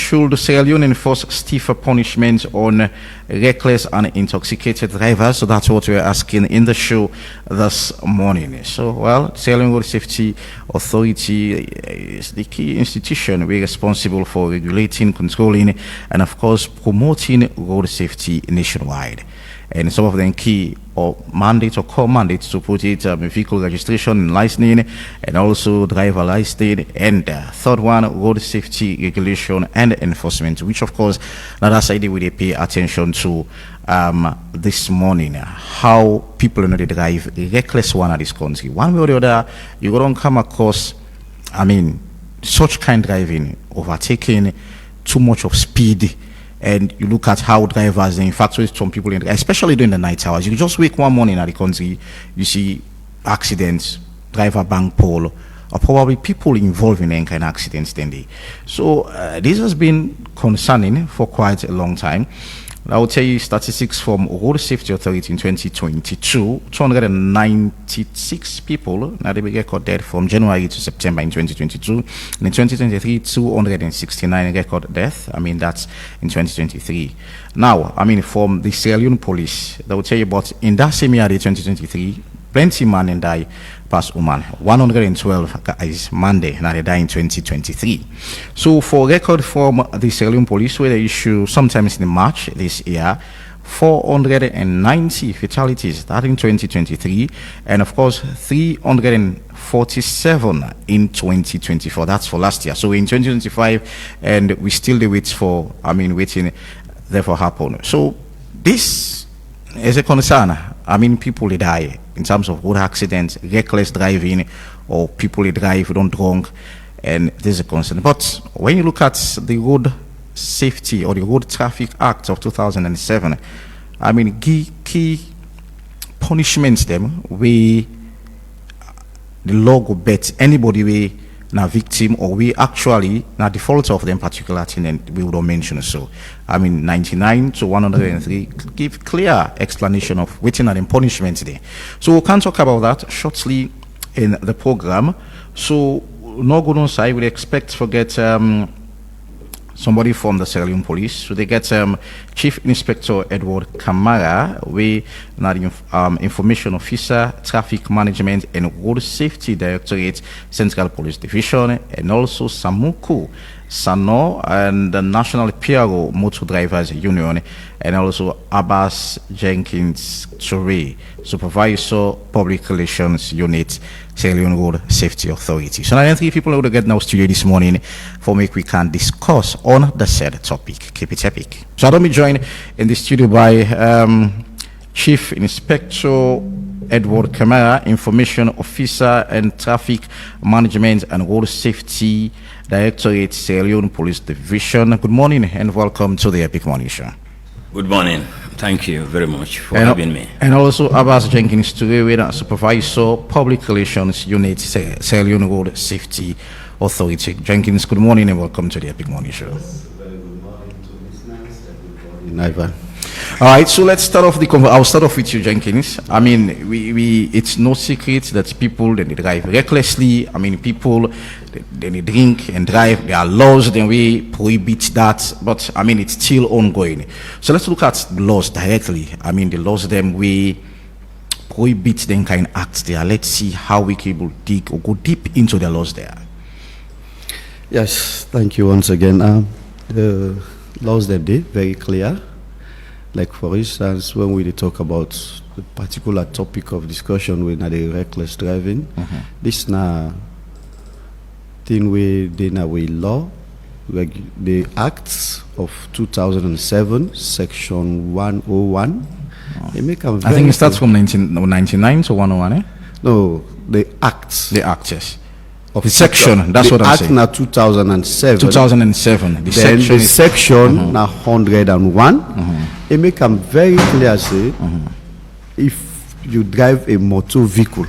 should Sierra Leone enforce stiffer punishments on reckless and intoxicated drivers? So that's what we're asking in the show this morning. So, well, Sierra Leone Road Safety Authority is the key institution we're responsible for regulating, controlling, and of course promoting road safety nationwide. And some of them key or mandate or core mandates to put it vehicle registration and licensing, and also driver licensing, and third one, road safety regulation and enforcement, which of course now that's idea we pay attention to this morning. How people in the drive reckless one at this country, one way or the other, you don't come across, I mean, such kind driving, overtaking, too much of speed. And you look at how drivers, in fact, some people, especially during the night hours, you just wake one morning at the country, you see accidents, driver bank pole, or probably people involved in any kind of accidents then they. So this has been concerning for quite a long time. I will tell you statistics from Road Safety Authority in 2022. 296 people now they record death from January to September in 2022. And in 2023, 269 record death. I mean, that's in 2023. Now, I mean, from the Sierra Leone police, they will tell you about in that same year, 2023, plenty man and die past woman. 112 guys Monday, now they die in 2023. So for record from the Sierra Leone police, where they issue sometimes in March this year, 490 fatalities that in 2023, and of course 347 in 2024. That's for last year. So in 2025, and we still wait for, I mean, waiting therefore happen. So this is a concern. I mean, people they die in terms of road accidents, reckless driving, or people they drive don't drunk, and this is a concern. But when you look at the Road Safety or the Road Traffic Act of 2007, I mean, key punishments them we the law go bet anybody we na victim or we actually na default of them particular thing, and we would not mention. So I mean 99 to 103 give clear explanation of waiting and punishment there. So we can talk about that shortly in the program. So no good on side, we expect to get somebody from the Sierra Leone police. So they get Chief Inspector Edward Kamara, we not information officer, traffic management and road safety directorate, Central Police Division, and also Samuku Sano and the National PRO Motor Drivers Union, and also Abbas Jenkins Toure, Supervisor Public Relations Unit, Sierra Leone Road Safety Authority. So now 3 people will get now studio this morning for me we can discuss on the said topic. Keep it epic. So I don't be joined in the studio by Chief Inspector Edward Kamara, Information Officer and Traffic Management and Road Safety Directorate, Sierra Leone Police Division. Good morning and welcome to the Epic Morning Show. Good morning. Thank you very much for having me. And also Abbas Jenkins today with Supervisor Public Relations Unit, Sierra Leone Road Safety Authority. Jenkins, good morning and welcome to the Epic Morning Show. Very good morning to listeners and good morning, Ivan. All right, so let's start off I'll start off with you, Jenkins. I mean, we it's no secret that people they drive recklessly. I mean, people they drink and drive. There are laws, then we prohibit that. But I mean, it's still ongoing. So let's look at the laws directly. I mean, the laws them we prohibit them kind of acts there. Let's see how we can able dig or go deep into the laws there. Yes, thank you once again. The laws that day very clear. Like for instance, when we talk about the particular topic of discussion with the reckless driving, this na thing we law, like the Acts of 2007, Section 101. They make I think it starts from 1999 to 101, eh? No, the Acts. The Acts, yes. Of the section, that's what I'm saying. The Act na 2007. 2007. The then section the section na 101. It make them very clear say if you drive a motor vehicle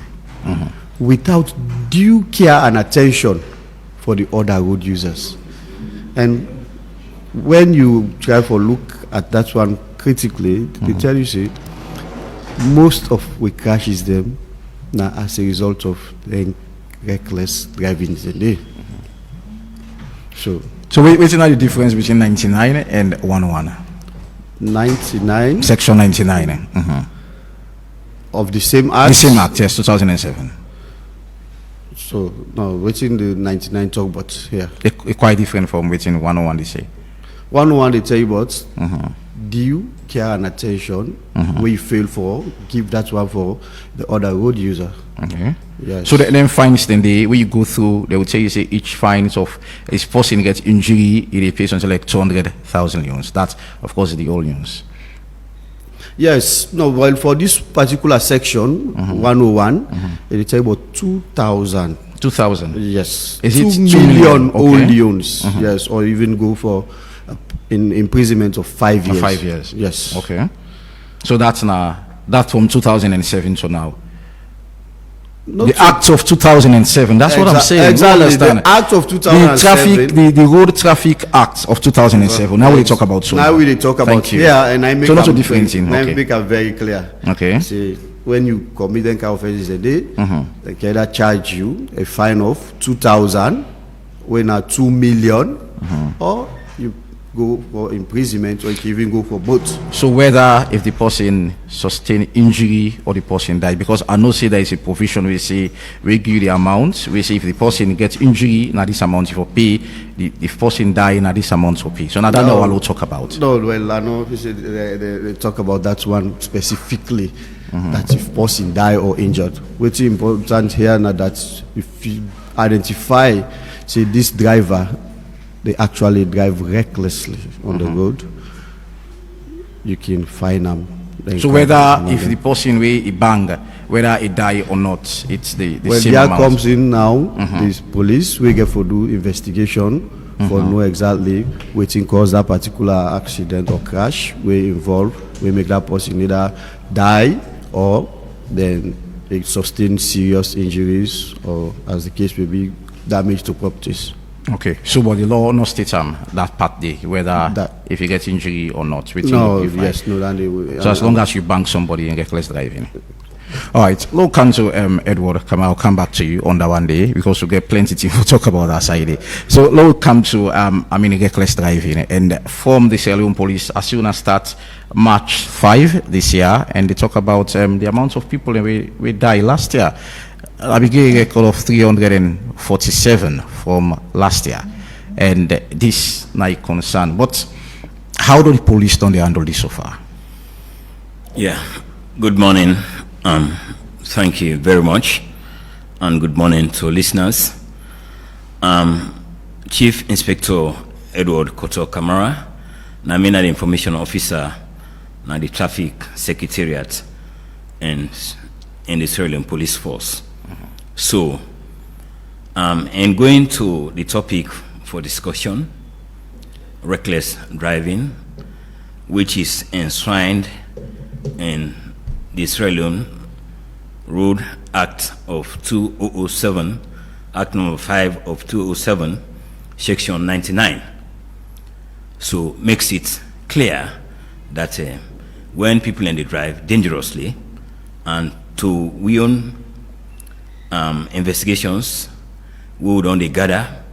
without due care and attention for the other road users, and when you try to look at that one critically, they tell you say most of we crashes them now as a result of reckless driving today. So So what's the difference between 99 and 101? 99 Section 99. of the same act. The same act, yes, 2007. So no, within the 99 talk about here. It quite different from within 101 they say. 101 they tell you about due care and attention where you fail for, give that one for the other road user. Okay. Yes. So then fines, then when you go through, they will tell you, say each fines of this person gets injury, it pays until like 200,000 leones. That, of course, is the old news. Yes. No, well, for this particular section, 101, it tell you about 2,000. 2,000? Yes. Is 2 it 2 million Okay. old leones. Yes, or even go for in imprisonment of 5 years. 5 years? Yes. Okay. So that's now, that's from 2007 to now. Not The to- Act of 2007, that's what I'm saying. Exactly. You understand? The Act of The 2007. traffic, the Road Traffic Act of 2007. Now we talk about so. Now we talk about Thank you. here, and I make So not a am different thing. I Okay. make it very clear. Okay. See, when you commit any kind of offenses a day, they can either charge you a fine of 2,000, when are 2 million, or you go for imprisonment, or you can even go for both. So whether if the person sustain injury or the person die, because I know say there is a provision we say we give you the amount, we say if the person gets injury, now this amount for pay, the person die, now this amount for pay. So now that's what we'll talk about. No, well, I know they talk about that one specifically, that if person die or injured. What's important here now that if you identify, say this driver, they actually drive recklessly on the road, you can fine them. So whether if the person way he bang, whether he die or not, it's the when same there amount. comes in now, this police we get for do investigation for know exactly wetin cause that particular accident or crash we involve, we make that person either die or then they sustain serious injuries, or as the case may be, damage to properties. Okay, so but the law no state that part day, whether That- if you get injury or not. No, you find. yes, no, then they will. So as long as you bang somebody and reckless driving. All right, Lord Counsel Edward, I'll come back to you on that one day because we get plenty to talk about that side. So Lord Counsel, reckless driving, and from the Leone Police as soon as start March 5 this year, and they talk about the amount of people we died last year. I began a record of 347 from last year, and this not a concern. But how do the police don't they handle this so far? Yeah, good morning. Thank you very much, and good morning to listeners. Chief Inspector Edward Koto Kamara, Namina the Information Officer, na the Traffic Secretariat, and in the Sierra Leone Police Force. So, and going to the topic for discussion, reckless driving, which is enshrined in the Sierra Leone Road Act of 2007, Act number 5 of 2007, Section 99. So makes it clear that when people in the drive dangerously, and to we own investigations, we would only gather,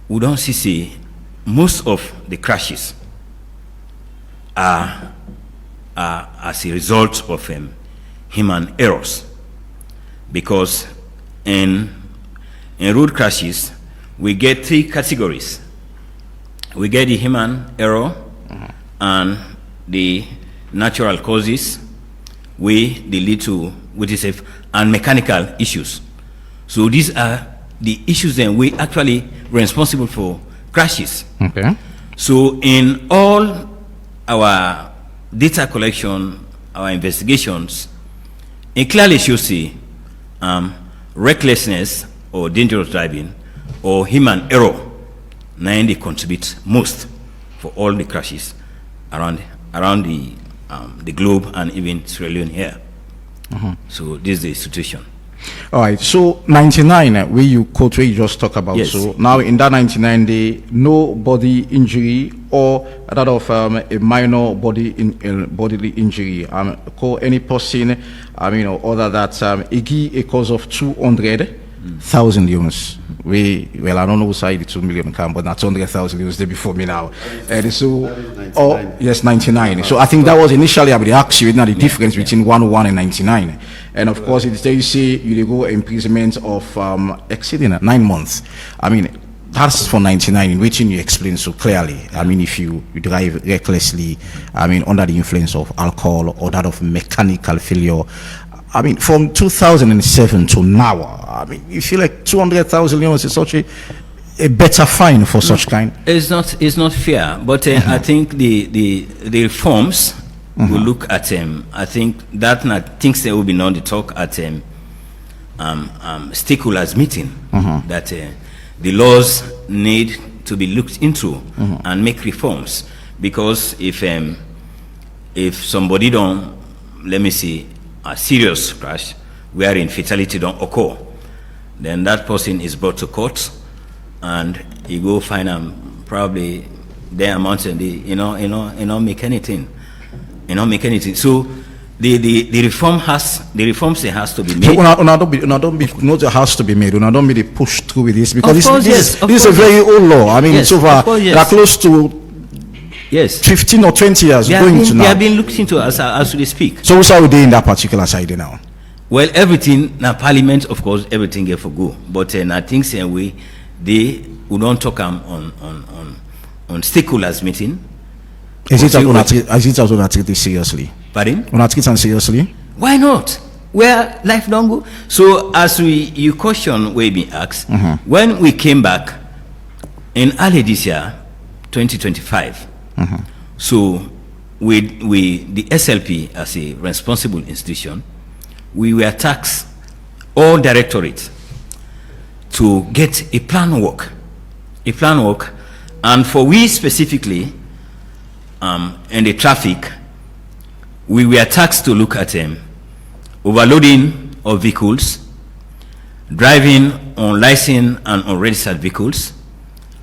we don't see most of the crashes are as a result of human errors, because in road crashes we get 3 categories. We get the human error and the natural causes, they lead to which is and mechanical issues. So these are the issues then we actually responsible for crashes. Okay. So in all our data collection, our investigations, it clearly shows see recklessness or dangerous driving or human error, now they contribute most for all the crashes around the globe and even Sierra Leone here. So this is the situation. All right, so 99, where you quote, where you just talk about. Yes. So now in that 99 day, no body injury or that of a minor bodily injury. Call any person, or other that a cause of 200 200,000 leones. Well, I don't know who side the 2 million come, but not 200,000 leones there before me now. And so, yes, 99. So I think that was initially, I would ask you, the difference between 101 and 99. And of course, it's there you say you go imprisonment of exceeding 9 months. I mean, that's for 99, in which you explain so clearly. I mean, if you drive recklessly, I mean, under the influence of alcohol or that of mechanical failure. I mean, from 2007 to now, I mean, you feel like 200,000 leones is such a better fine for such kind? It's not fair, but I think the reforms will look at I think that things that will be known to talk at stakeholders meeting that the laws need to be looked into and make reforms, because if somebody don't, let me see, a serious crash wherein fatality don't occur, then that person is brought to court and you go find them probably their amount and they make anything. So the reforms has to be made. So don't be it has to be made. Don't be pushed through with this, because this is a very old law. I mean, it's over close to 15 or 20 years going to now. They have been looked into as we speak. So what's are they in that particular side now? Well, everything now Parliament, of course, everything get for go. But I think same way we don't talk on stakeholders meeting. Is it also not treated seriously? Pardon? We're not treated seriously? Why not? Where life don't go? So as you question we been asked, when we came back in early this year, 2025, so with the SLP as a responsible institution, we were tasked, all directorates, to get a plan work, and for we specifically, in the traffic, we were tasked to look at overloading of vehicles, driving on licensed and unregistered vehicles,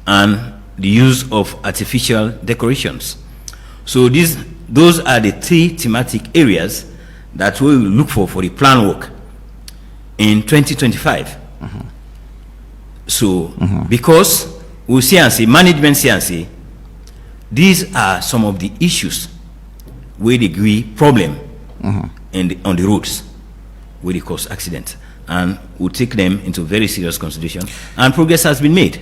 and the use of artificial decorations. So those are the 3 thematic areas that we will look for the plan work in 2025. So because we see and see, management see and see, these are some of the issues with the degree problem on the roads with the cause accident, and we'll take them into very serious consideration, and progress has been made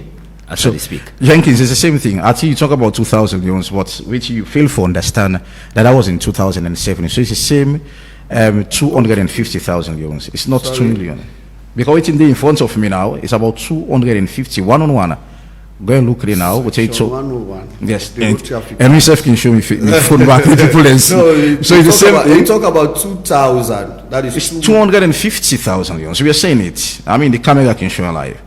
as we speak. Jenkins, it's the same thing. I think you talk about 2,000 leones, but which you fail to understand that was in 2007. So it's the same 250,000 leones. It's not 2 million. Because it's in front of me now, it's about 250, one-on-one. Go and look at it now. We'll say so. 101. Yes, and myself can show me the phone back to people and see. No, so it's the same. You talk about 2,000. That is 250,000 leones. We are saying it. I mean, the camera can show live.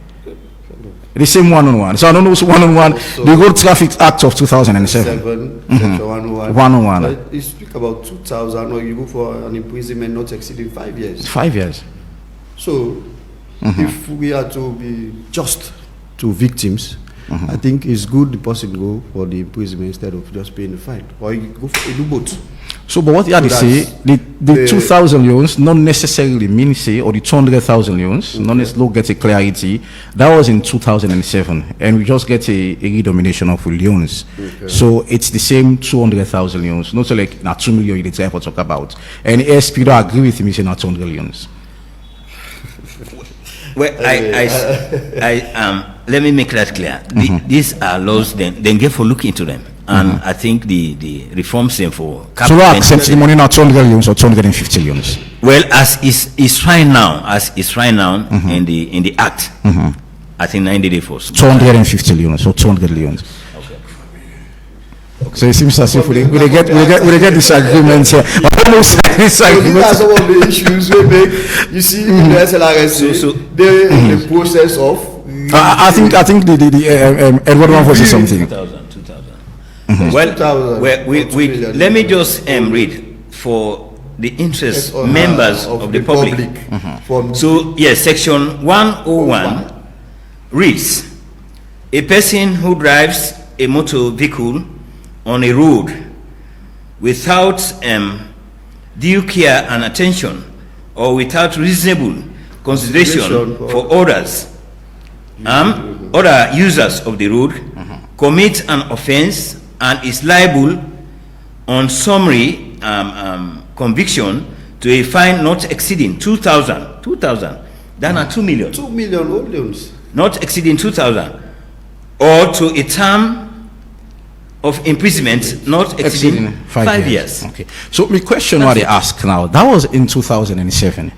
The same one-on-one. So I don't know what's one-on-one. The Road Traffic Act of 2007. 101. You speak about 2,000, or you go for an imprisonment not exceeding 5 years. 5 years. So, if we are to be just to victims, I think it's good the person go for the imprisonment instead of just paying the fine, or you go for do both. So, but what you had to say, the 2,000 leones not necessarily mean say, or the 200,000 leones, not necessarily get a clarity. That was in 2007, and we just get a redomination of leones. So it's the same 200,000 leones, not so like not 2 million you try to talk about. And ASP don't agree with me saying not 200 leones. Well, let me make that clear. These are laws, then get for look into them. And I think the reforms them for... So we accept the money not 200 leones or 250 leones? Well, as is right now, in the Act, I think 90 days for... 250 leones or 200 leones. So it seems as if we get disagreements here. These are some of the issues we make. You see, in the SLRS, they're in the process of... I think the Edward one was something. 2,000. Well, let me just read for the interest members of the public. So, yes, section 101 reads, a person who drives a motor vehicle on a road without due care and attention, or without reasonable consideration for others, other users of the road, commit an offense and is liable on summary conviction to a fine not exceeding 2,000. 2,000. That are 2 million. 2 million volumes. Not exceeding 2,000, or to a term of imprisonment not exceeding 5 years. Okay. So my question what they ask now, that was in 2007.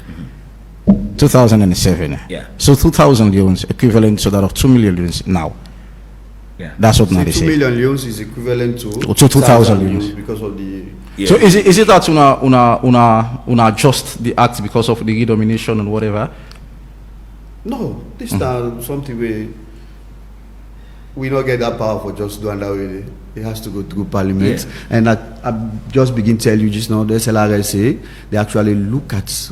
2007. Yeah. So 2,000 leones equivalent to that of 2 million leones now. Yeah. That's what now they 2 say. million leones is equivalent to 2,000 leones because of the. Yeah. So is it that una adjust the act because of the redomination and whatever? No, this is something we not get that power for just doing that way. It has to go through Parliament. Yeah. And I just begin to tell you just now, the SLRSA, they actually look at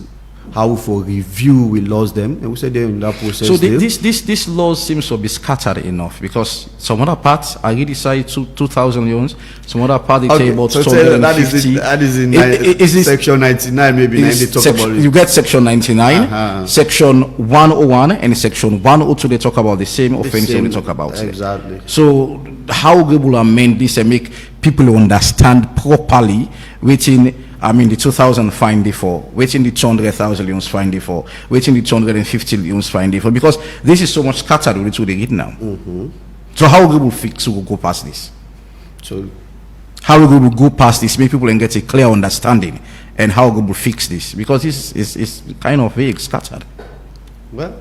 how for review we lost them, and we said they're in that process. So this law seems to be scattered enough, because some other parts I already decided 2,000 leones, some other part they say about 250. That is in section 99, maybe. They talk about it. You get section 99, section 101, and section 102. They talk about the same offense they talk about. Exactly. So how we will amend this and make people understand properly within. I mean, the 2,000 fine for, waiting the 200,000 leones fine for, waiting the 250 leones fine for, because this is so much scattered with what they get now. So how we will fix, we will go past this? So how we will go past this, make people and get a clear understanding, and how we will fix this, because this is kind of vague, scattered. Well,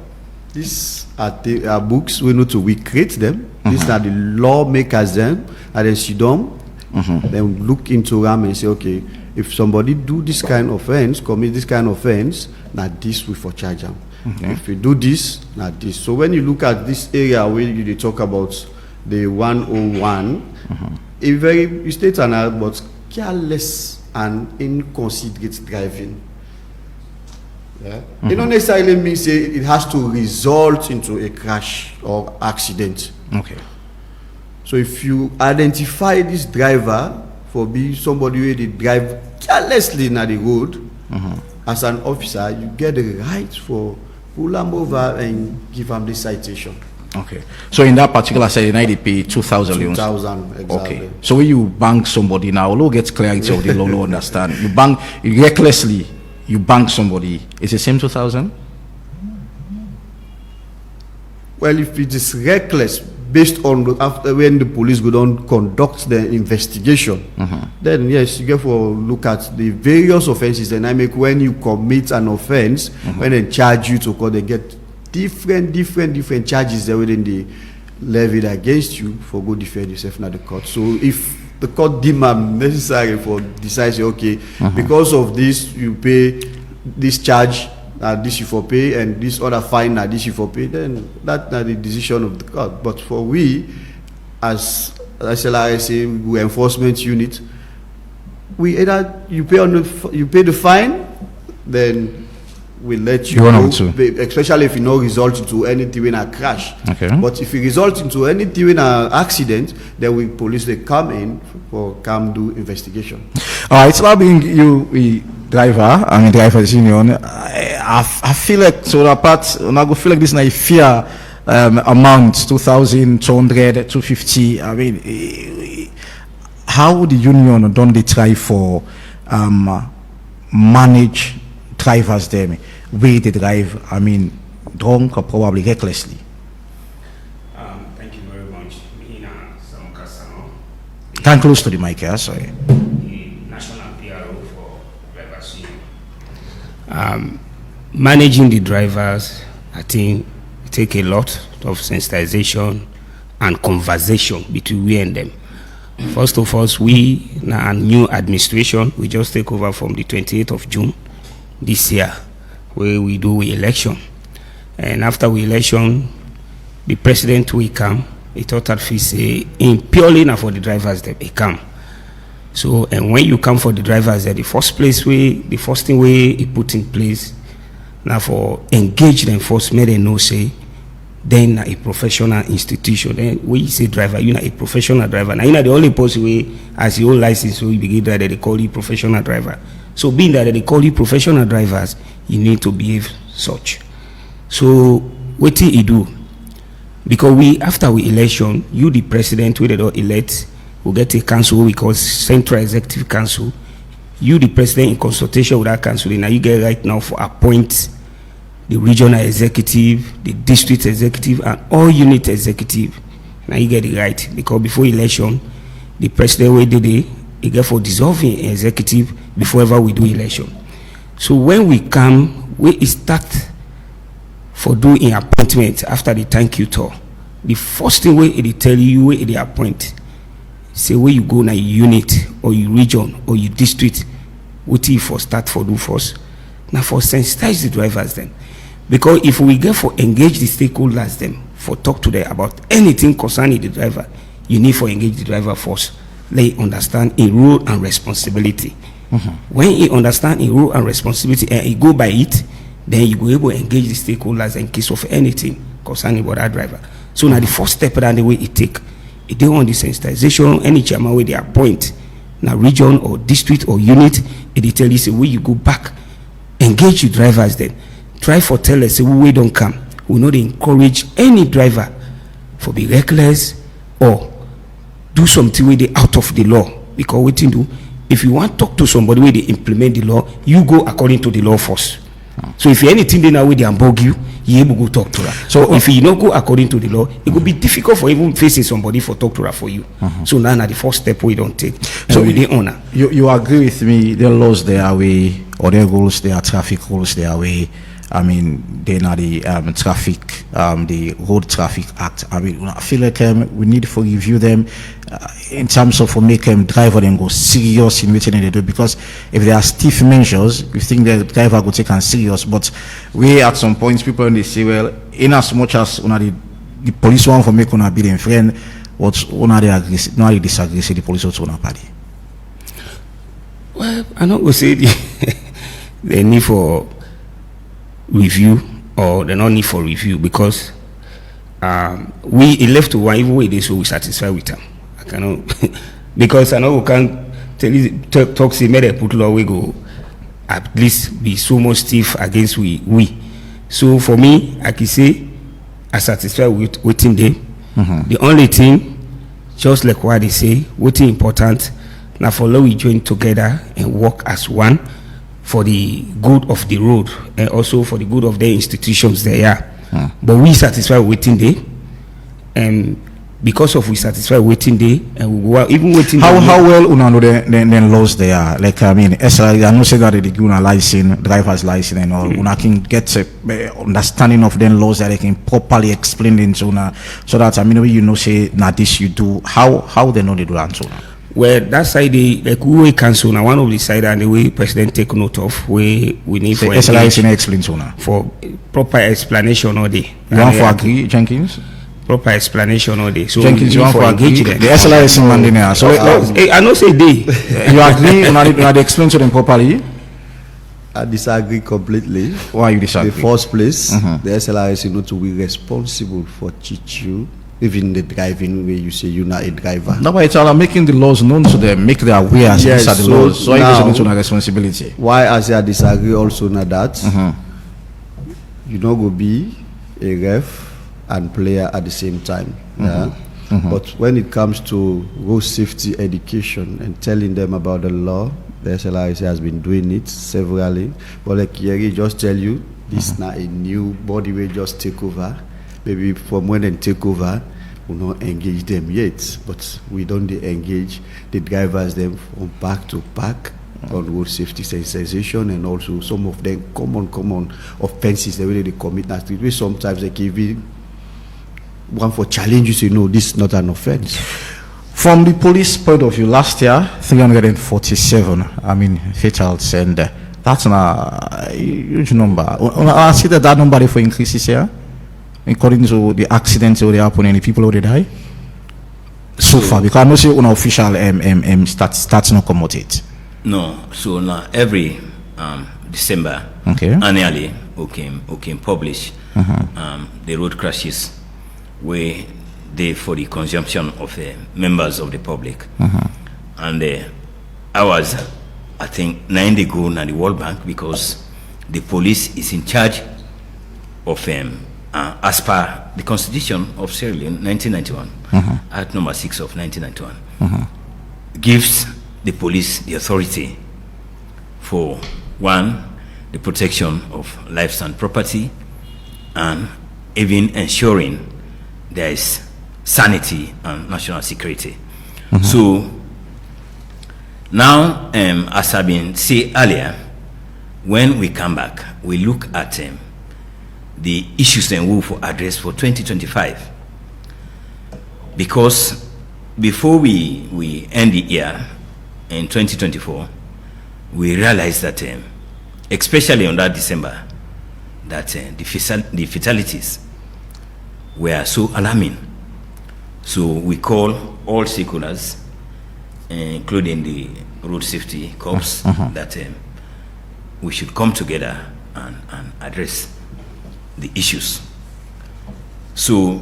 these are books, we need to recreate them. These are the lawmakers then, and then sit down, then look into them and say, okay, if somebody do this kind of offense, commit this kind of offense, now this we for charge them. If we do this, now this. So when you look at this area where you talk about the 101, you state an out, but careless and inconsiderate driving. Yeah? It don't necessarily mean say it has to result into a crash or accident. Okay. So if you identify this driver for being somebody where they drive carelessly on the road, as an officer, you get the right for pull them over and give them the citation. Okay. So in that particular setting, they pay 2,000 leones. 2,000, exactly. Okay. So when you bank somebody now, law gets clarity of the law, understand. You recklessly, you bank somebody, it's the same 2,000? Well, if it is reckless, based on after when the police go down conduct the investigation, then yes, you get for look at the various offenses. And I make when you commit an offense, when they charge you to court, they get different charges there within the levied against you for go defend yourself in the court. So if the court deem necessary for decide, okay, because of this you pay this charge. This you for pay, and this other fine this you for pay, then that's the decision of the court. But for we, as SLRSA, we enforcement unit, we either you pay the fine, then we let you go, especially if it not result into anything in a crash. Okay. But if it result into anything in an accident, then police they come in for come do investigation. All right, so now being drivers union, I feel like so that part, and I go feel like this is a fair amount, 2,000, 200, 250. I mean, how the union don't they try for manage drivers them, way they drive, I mean, drunk or probably recklessly? Thank you very much. Come close to the mic, yeah, sorry. The National PRO for Drivers Union. Managing the drivers, I think, take a lot of sensitization and conversation between we and them. First of all, we, now new administration, we just take over from the 28th of June this year, where we do election. And after we election, the president will come. He thought that he say, in purely now for the drivers that he come. So, and when you come for the drivers, the first thing he put in place, now for engage them first, make them know say, then a professional institution. Then we say driver, you know a professional driver. Now you know the only person way as your own license, so you begin that they call you professional driver. So being that they call you professional drivers, you need to behave such. So wetin he do? Because after we election, you the president, we dey don elect, we get a council we call Central Executive Council. You the president in consultation with that council, now you get right now for appoint the regional executive, the district executive, and all unit executive. Now you get it right, because before election, the president we did it, he get for dissolving executive before ever we do election. So when we come, we start for doing appointment after the thank you tour. The first thing where they tell you where they appoint, say where you go now, your unit or your region or your district, what you for start for do first. Now for sensitize the drivers then, because if we get for engage the stakeholders them for talk to them about anything concerning the driver, you need for engage the driver first. Let he understand a role and responsibility. When he understand a role and responsibility and he go by it, then you go able to engage the stakeholders in case of anything concerning about that driver. So now the first step and the way it take, it dey on the sensitization, any chairman where they appoint, now region or district or unit, it tell you say where you go back, engage your drivers then. Try for tell us say we don't come. We know they encourage any driver for be reckless or do something where they out of the law. Because what you do, if you want to talk to somebody where they implement the law, you go according to the law first. So if anything they now where they unbug you, you able to go talk to her. So if you don't go according to the law, it will be difficult for even facing somebody for talk to her for you. So now the first step we don't take. So we dey honor. You agree with me? The laws they are way, or their rules, they are traffic rules they are way. I mean, they are the traffic, the Road Traffic Act. I mean, I feel like we need to review them in terms of make them driver them go serious in what they do. Because if there are stiff measures, you think the driver go take them serious. But we at some points people they say, well, in as much as the police want for make una be their friend, what una they agree, no they disagree, say the police also una party. Well, I not go say the need for review or the no need for review, because we left to one even way they so we satisfied with them. I cannot because I know we can't tell you talk say may they put law we go at least be so much stiff against we. So for me, I can say I satisfied with waiting day. The only thing, just like what they say, waiting important now for law we join together and work as one for the good of the road and also for the good of the institutions there. But we satisfy waiting day, and because of we satisfy waiting day, and we go out, even waiting. How well una know the laws they are? Like I mean, I know say that they give una license, driver's license and all. Una can get a understanding of the laws that they can properly explain into una, so that I mean you know say now this you do. How they know they do that so now? Well, that side, like we cancel now. One of the side and the way president take note of, where we need for explain so now for proper explanation all day. You want for agree, Jenkins? Proper explanation all day. So Jenkins, you want for engage them. The SLIS in Mandina. So I know say they. You agree? You they explain to them properly? I disagree completely. Why you disagree? In the first place, the SLIS is not to be responsible for teach you. Even the driving where you say you're not a driver. No, but it's all making the laws known to them, make them aware as these are the laws. So I guess it's a responsibility. Why I say I disagree also na that you know go be a ref and player at the same time. But when it comes to road safety education and telling them about the law, the SLIC has been doing it severally. But like Yeri just tell you, this is not a new body will just take over. Maybe from when they take over, we not engage them yet, but we don't engage the drivers them from park to park on road safety sensitization, and also some of them common offenses the way they commit that street. Which sometimes they give you one for challenge you say no, this is not an offense. From the police point of view, last year 347, I mean fatals, and that's a huge number. I see that number for increases here. According to the accidents that happen and the people who die so far, because I know say unofficial stats not come out it. No, so now every December annually we can publish the road crashes where they for the consumption of members of the public, and ours I think 9 go now the World Bank, because the police is in charge of as per the Constitution of Sierra Leone, 1991, Act number 6 of 1991, gives the police the authority for, one, the protection of lives and property, and even ensuring there is sanity and national security. So now, as I've been saying earlier, when we come back, we look at the issues and we will address for 2025. Because before we end the year in 2024, we realized that, especially on that December, that the fatalities were so alarming. So we call all stakeholders, including the road safety corps, that we should come together and address the issues. So,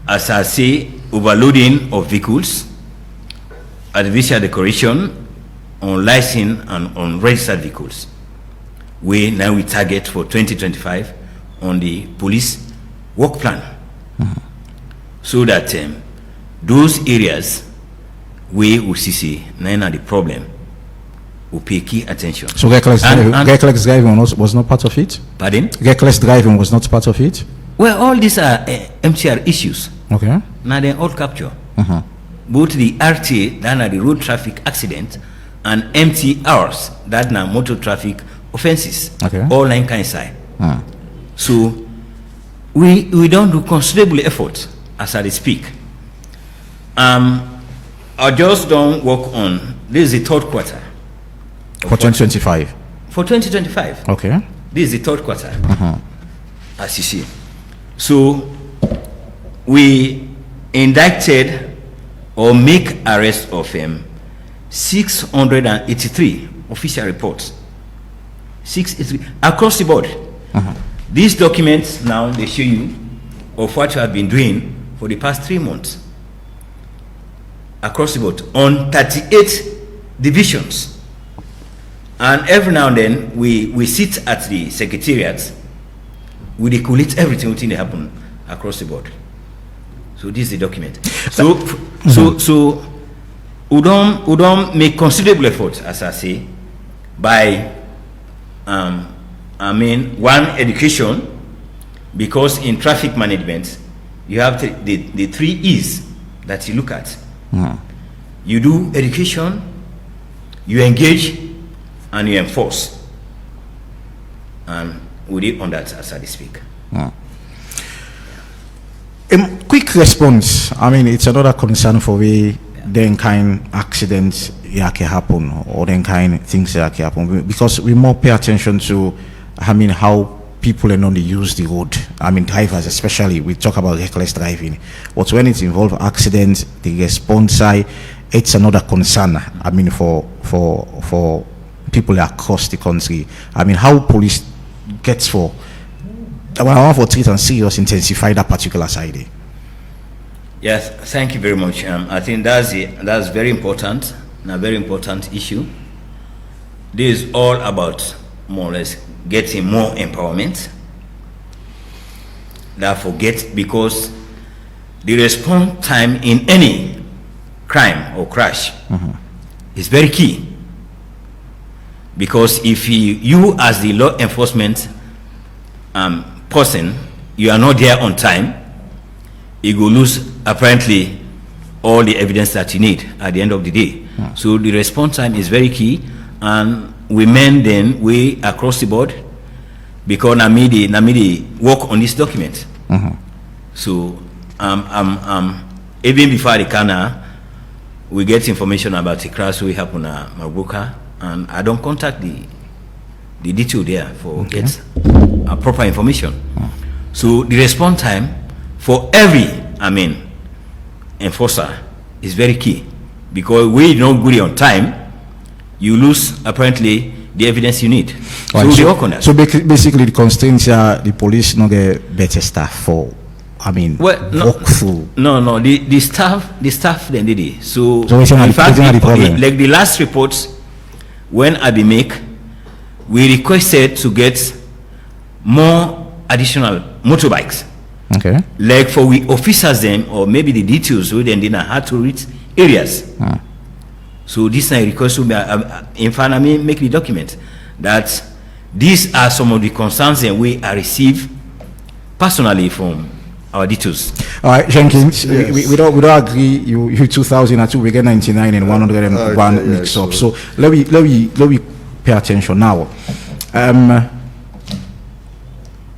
as I say, overloading of vehicles, artificial decoration, unlicensed and unregistered vehicles. We target for 2025 on the police work plan, so that those areas we will see none of the problem will pay key attention. So reckless driving was not part of it? Pardon? Reckless driving was not part of it? Well, all these are MTR issues. Okay. Now they all capture. Both the RTA, that are the road traffic accident, and MTRs, that are motor traffic offenses. Okay. All line coincide. So we don't do considerable effort as I speak. I just don't work on, this is the third quarter. For 2025? For 2025. Okay. This is the third quarter, as you see. So we indicted or make arrest of 683 official reports. 683 across the board. These documents now, they show you of what you have been doing for the past 3 months across the board on 38 divisions. And every now and then we sit at the secretariat, we collate everything within the happen across the board. So this is the document. So we don't make considerable effort, as I say, by one, education, because in traffic management you have the 3 E's that you look at. You do education, you engage, and you enforce. And we did on that as I speak. Quick response. I mean, it's another concern for we then kind accidents that can happen, or then kind things that can happen, because we more pay attention to, I mean, how people and only use the road. I mean, drivers especially, we talk about reckless driving, but when it involves accidents, the response side, it's another concern. I mean, for people across the country. I mean, how police gets for treat and serious intensify that particular side. Yes, thank you very much. I think that's very important, a very important issue. This is all about more or less getting more empowerment. Therefore, because the response time in any crime or crash is very key. Because if you as the law enforcement person, you are not there on time, you will lose apparently all the evidence that you need at the end of the day. So the response time is very key, and we men then we across the board, because Namidi work on this document. So even before the Kana, we get information about the crash we happen at Mabuka, and I don't contact the detail there for get a proper information. So the response time for every enforcer is very key, because we don't go on time, you lose apparently the evidence you need. Right, so they work on that. So basically the constraints are the police not get better staff for walk through. No, the staff then did it. So it's in fact, the problem. Like the last reports when I be make, we requested to get more additional motorbikes. Okay. Like for we officers them, or maybe the details we then didn't have to reach areas. So this I request to me, in fact, I mean, make the document that these are some of the concerns that we are received personally from our details. All right, Jenkins, Yes. we don't agree. You 2002, we get 99 and 101 Okay, mix yeah, up. So let me pay attention now.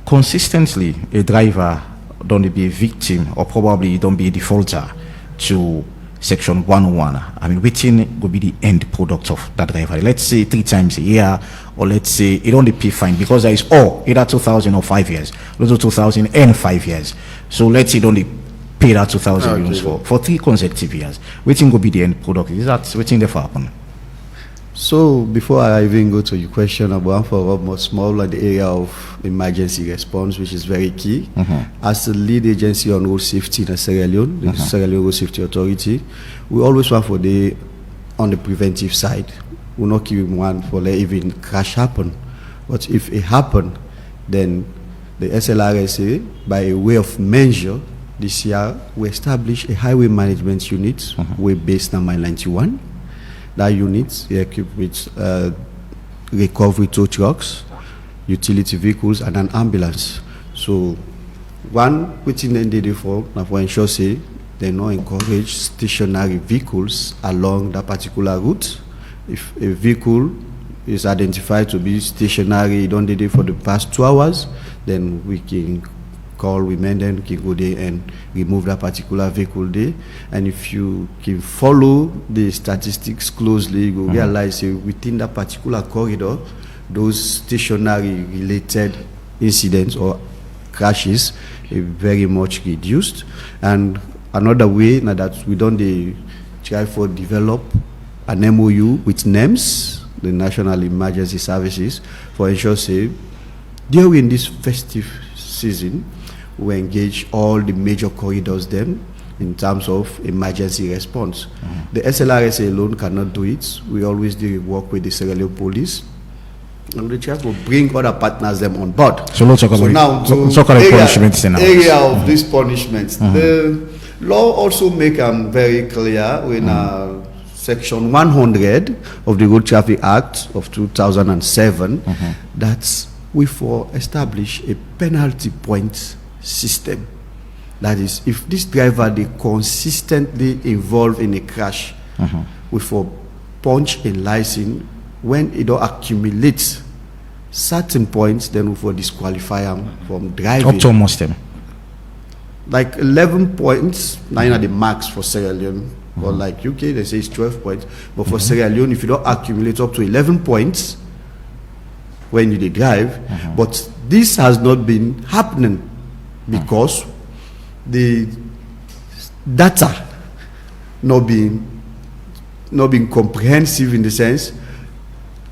Consistently, a driver don't be a victim or probably don't be a defaulter to Section 101. I mean, waiting will be the end product of that driver. Let's say 3 times a year, or let's say it only pay fine because there is either 2,000 or 5 years, also 2,000 and 5 years. So let's say it only pay that 2,000 euros for 3 consecutive years. Waiting will be the end product. Is that waiting there for happen? So before I even go to your question about for more small at the area of emergency response, which is very key, as the lead agency on road safety in Sierra Leone, the Sierra Leone Road Safety Authority, we always want for the on the preventive side. We not keep one for let even crash happen, but if it happen, then the SLRSA, by a way of measure, this year we establish a highway management unit, we based on Mile 91. That unit is equipped with recovery tow trucks, utility vehicles, and an ambulance. So, one within the NDD for ensure say they not encourage stationary vehicles along that particular route. If a vehicle is identified to be stationary, don't did it for the past 2 hours, then we can call women, then we can go there and remove that particular vehicle there. And if you can follow the statistics closely, you will realize within that particular corridor, those stationary related incidents or crashes are very much reduced. And another way now that we don't try for develop an MOU with NEMS, the National Emergency Services, for ensure say during this festive season, we engage all the major corridors then in terms of emergency response. The SLRSA alone cannot do it. We always do work with the Sierra Leone police, and we try to bring other partners them on board. So let's talk about now punishments in area of these punishments. The law also make them very clear when Section 100 of the Road Traffic Act of 2007 that we for establish a penalty point system. That is, if this driver they consistently involved in a crash, we for punch a license when it don't accumulate certain points, then we for disqualify them from driving. Up to almost them. Like 11 points, 9 are the max for Sierra Leone. Or like UK, they say it's 12 points. But for Sierra Leone, if you don't accumulate up to 11 points when you drive, but this has not been happening because the data not being comprehensive in the sense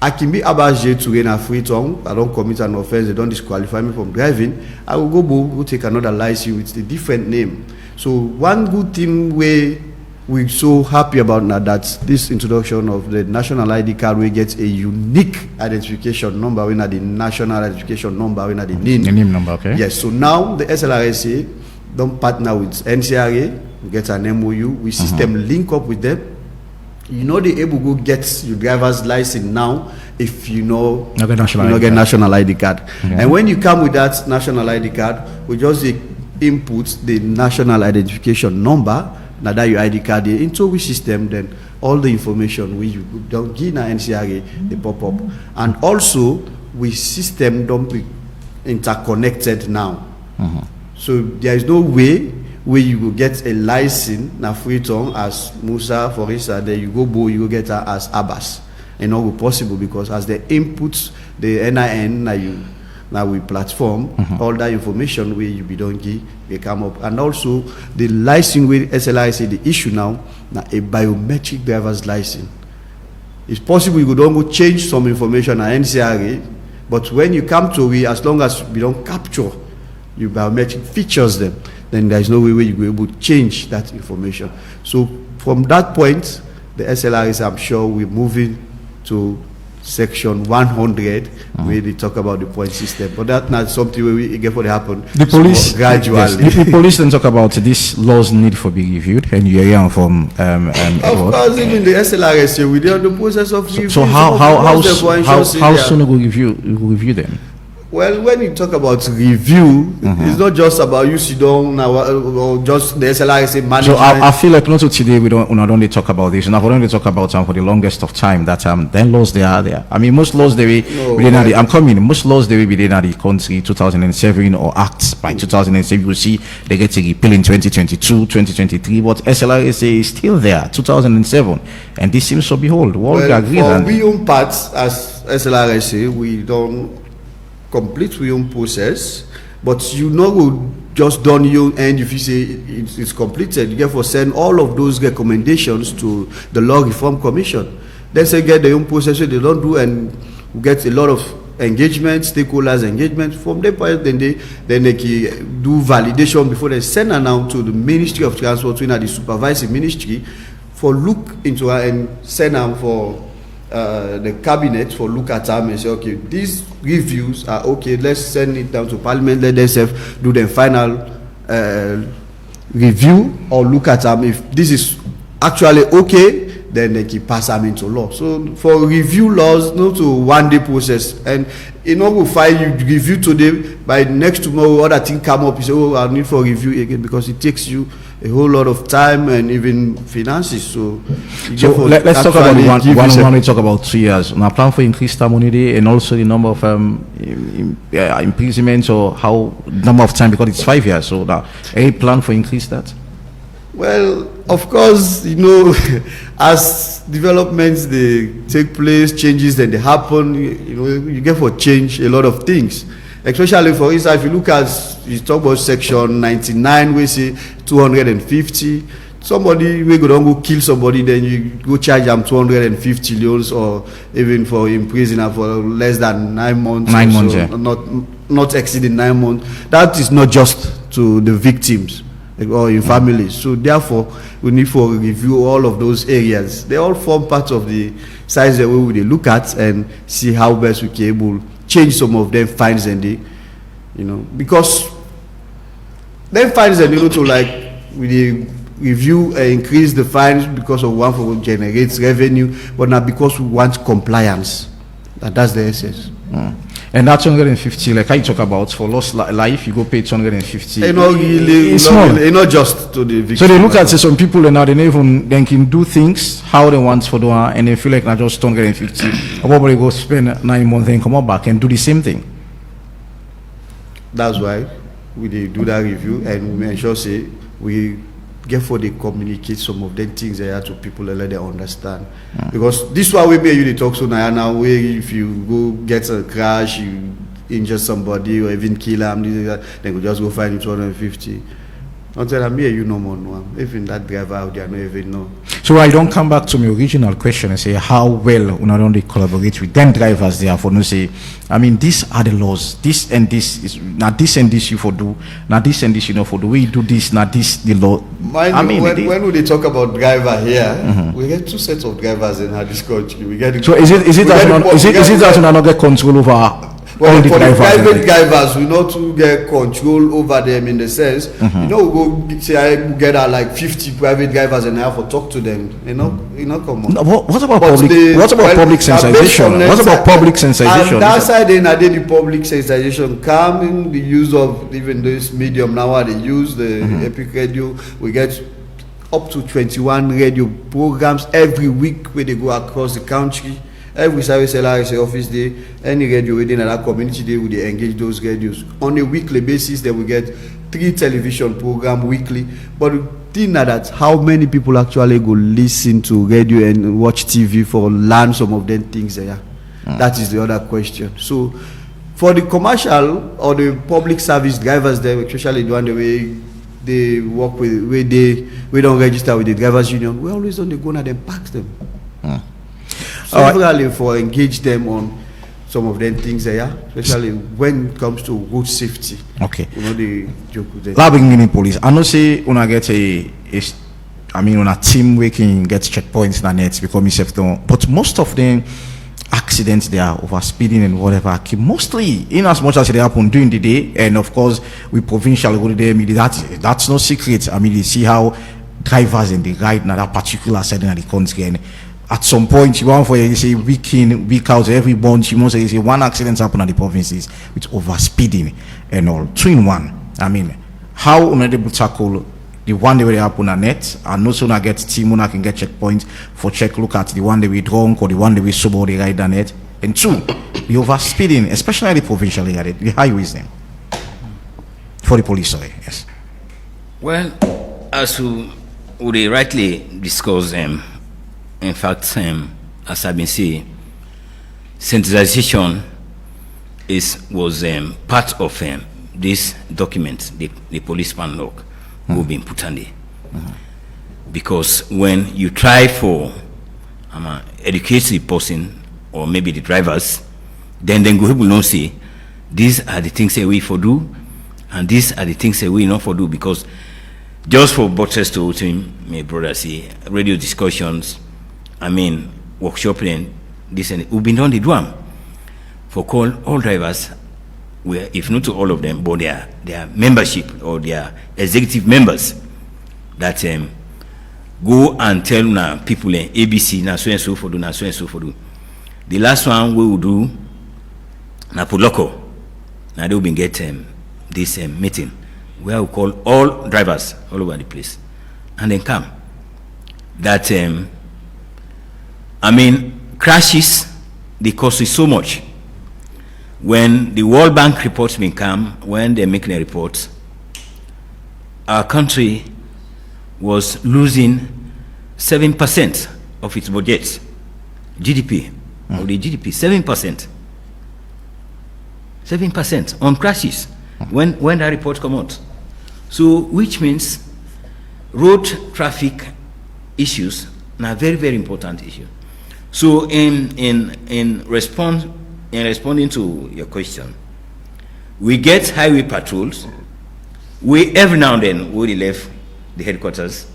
I can be abaje to gain a free tongue, I don't commit an offense, they don't disqualify me from driving, I will go take another license with a different name. So one good thing we're so happy about now that this introduction of the national ID card, we get a unique identification number, we know the national identification number, we know the NIN. The NIN number, okay. Yes, so now the SLRSA don't partner with NCRA, we get an MOU, we system link up with them. You know they able to go get your driver's license now if you know get national ID card. Okay. And when you come with that national ID card, we just input the national identification number. Now that your ID card is into which system, then all the information we don't give na NCRA they pop up. And also we system don't be interconnected now. So there is no way where you will get a license na free tongue as Musa, for instance, then you go get her as Abbas. And not possible because as the inputs the NIN now we platform all that information where you be don't give they come up. And also the license with SLIC the issue now a biometric driver's license. It's possible you don't go change some information at NCRA, but when you come to we, as long as we don't capture your biometric features them, then there is no way where you will be able to change that information. So from that point, the SLRs, I'm sure we're moving to section 100 where they talk about the point system, but that's not something where we get what happen. The police gradually. Yes, the police then talk about this laws need for be reviewed, and you hear from of course, even the SLRSA, we are in the process of review. So how soon will review them? Well, when you talk about review, it's not just about you sit down now or just the SLRSA management. So I feel like not today we don't only talk about this, and I've only talk about for the longest of time that then laws they are there. I mean, most laws they most laws they will be in the country 2007 or acts by 2007. You see they get a repeal in 2022, 2023, but SLRSA is still there 2007, and this seems to be hold. We own parts as SLRSA, we don't complete your own process, but you know we'll just done your end. If you say it's completed, you therefore send all of those recommendations to the Law Reform Commission. Then say get their own process, so they don't do, and we get a lot of engagement, stakeholders engagement from their point. Then they do validation before they send it out to the Ministry of Transport, the supervising ministry, for look into and send them for the cabinet for look at them and say, okay, these reviews are okay, let's send it down to Parliament, let themselves do the final review or look at them. If this is actually okay, then they can pass them into law. So for review laws, not to one-day process, and we'll file you review today, by next tomorrow other thing come up, you say, oh, I need for review again, because it takes you a whole lot of time and even finances. So let's talk about one we talk about 3 years. Now plan for increased immunity and also the number of imprisonments, or how number of time, because it's 5 years. So now any plan for increase that? Well, of course, as developments they take place, changes then they happen, you get for change a lot of things. Especially for instance, if you look at, you talk about section 99, we say 250. Somebody we go kill somebody, then you go charge them 250 leones, or even for imprisonment for less than 9 months. 9 months, yeah. Not exceeding 9 months. That is not just to the victims or in families. So therefore, we need to review all of those areas. They all form part of the size that we will look at and see how best we can able change some of them fines, and because them fines and to like we review and increase the fines because of one for generates revenue, but not because we want compliance. That's the essence. And that 250, like I talk about, for lost life, you go pay 250. Not just to the victim. So they look at some people and now they can do things how they want for doing, and they feel like not just 250. Or probably go spend 9 months and come back and do the same thing. That's why we do that review, and we ensure say we therefore they communicate some of the things they are to people and let them understand. Because this one we may you talk so now where if you go get a crash, you injure somebody or even kill them, then we just go find you 250. Until I'm here, no more. Even that driver out there, I don't even know. So I don't come back to my original question and say how well we not only collaborate with them drivers there for no say, I mean, these are the laws. This and this is not this and this you for do. Now this and this you know for do. We do this, not this the law. When they talk about driver here, we get 2 sets of drivers in this country. We get so is it that we not get control over? Well, for the private drivers, we not to get control over them in the sense, we go say I get like 50 private drivers and I have to talk to them. Come on. No, what about public sensitization? What about public sensitization? And that side, then I did the public sensitization. Come in the use of even this medium now, they use the Epic Radio. We get up to 21 radio programs every week where they go across the country. Every service LRSA office day, any radio within that community day, we engage those radios. On a weekly basis, then we get 3 television programs weekly. But the thing that how many people actually go listen to radio and watch TV for learn some of them things there. That is the other question. So for the commercial or the public service drivers there, especially the one the way they work with, where we don't register with the drivers union, we always on the go and then pack them. So for engage them on some of them things there, especially when it comes to road safety. Okay. The joke with them. Labing police. I know say when I get on a team we can get checkpoints in the net because myself don't. But most of them are accidents, they are overspeeding and whatever. Mostly, in as much as they happen during the day, and of course, with provincial holiday, that's no secret. I mean, you see how drivers in the ride now that particular setting of the country, and at some point, you want for you say week in, week out, every month, you must say one accident happen at the provinces with overspeeding and all. 2 in 1. I mean, how honorable tackle the one day where they happen at net, and no sooner get team when I can get checkpoints for check, look at the one day we drunk or the one day we sober, they ride the net. And 2, the overspeeding, especially the provincial area, the highways them. For the police, sorry, yes. Well, as we rightly discussed, in fact, as I've been saying, sensitization was part of this document, the police plan log, will be important. Because when you try for educate the person or maybe the drivers, then go will not say these are the things that we for do, and these are the things that we not for do. Because just for butchers to my brother say radio discussions, I mean workshopping, this and we've been done the drum for call all drivers. Where, if not to all of them, but their membership or their executive members that go and tell now people ABC now so and so for do, now so and so for do. The last one we will do na Puloko. Now they will be get this meeting where we call all drivers all over the place and then come. That I mean crashes, they cost so much. When the World Bank reports been come, when they're making a report, our country was losing 7% of its budget, GDP, of the GDP, 7%. 7% on crashes when that report come out. So, which means road traffic issues are very, very important issue. So, in responding to your question, we get highway patrols. We every now and then we left the headquarters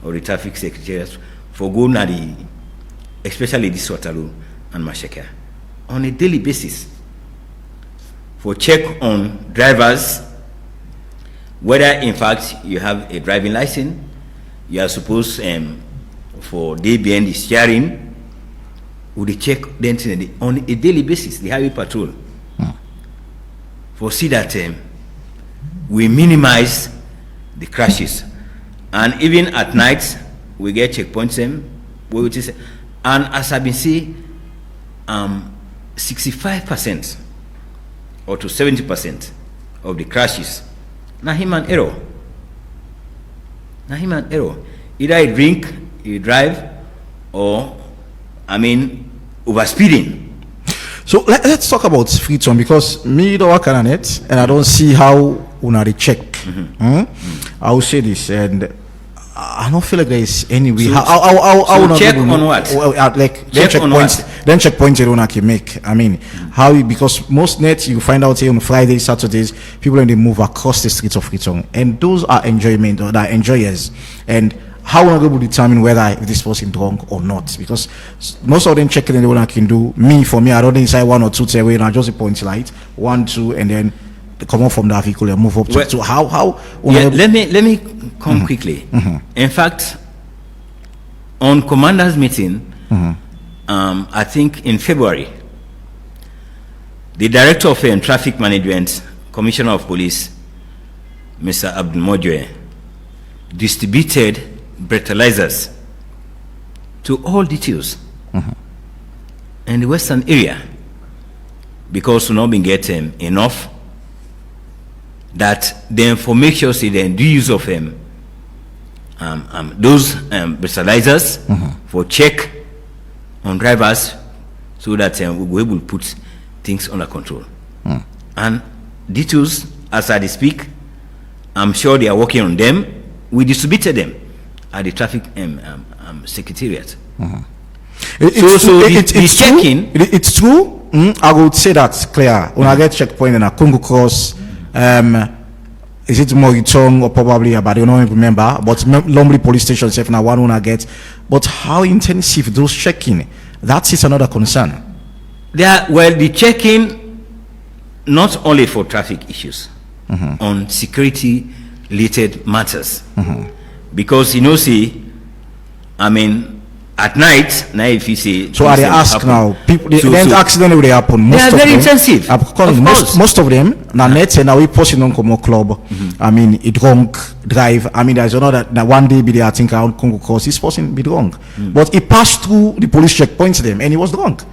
or the traffic secretariat for going at especially this Waterloo and Mashaka on a daily basis for check on drivers, whether in fact you have a driving license, you are supposed for day behind the steering. Would they check then on a daily basis, the highway patrol, for see that we minimize the crashes. And even at night, we get checkpoints, and as I've been saying, 65% or to 70% of the crashes, na human error. Na human error. Either you drink, you drive, or I mean, overspeeding. So let's talk about Freetown, because me don't work on it and I don't see how una dey check. I will say this, and I don't feel like there is any way. So how check on what? Like check on checkpoints, what? then checkpoints you can make. I mean, how, because most nets you find out here on Fridays, Saturdays, people when they move across the streets of Freetown, and those are enjoyment or that enjoyers. And how are we able to determine whether this person drunk or not? Because most of them checking anyone I can do. For me, I don't inside 1 or 2 tailway, and I just a point light 1, 2, and then they come off from the vehicle and move up to. Well, so how? Yeah, let me come quickly. In fact, on commanders meeting, I think in February, the director of traffic management, commissioner of police, Mr. Abdul Mojwe, distributed breathalyzers to all details in the western area, because we not been getting enough that the information say then do use of those breathalyzers for check on drivers, so that we will able to put things under control. And details, as I speak, I'm sure they are working on them. We distributed them at the traffic secretariat. It's checking. It's true. I would say that's clear. When I get checkpoint in a Congo Cross, is it Moritong or probably, but I don't remember. But Lumley police station, if now one I get. But how intensive those checking? That is another concern. the checking not only for traffic issues, on security-related matters, because see, I mean, at night, now if you say, so are they ask now? People, the accident will happen. They are very intensive. Most of them, now net and now we posting on Como Club. I mean, it drunk drive. I mean, there's another that one day be there. I think around Congo Cross, this person be drunk, but he passed through the police checkpoints them and he was drunk.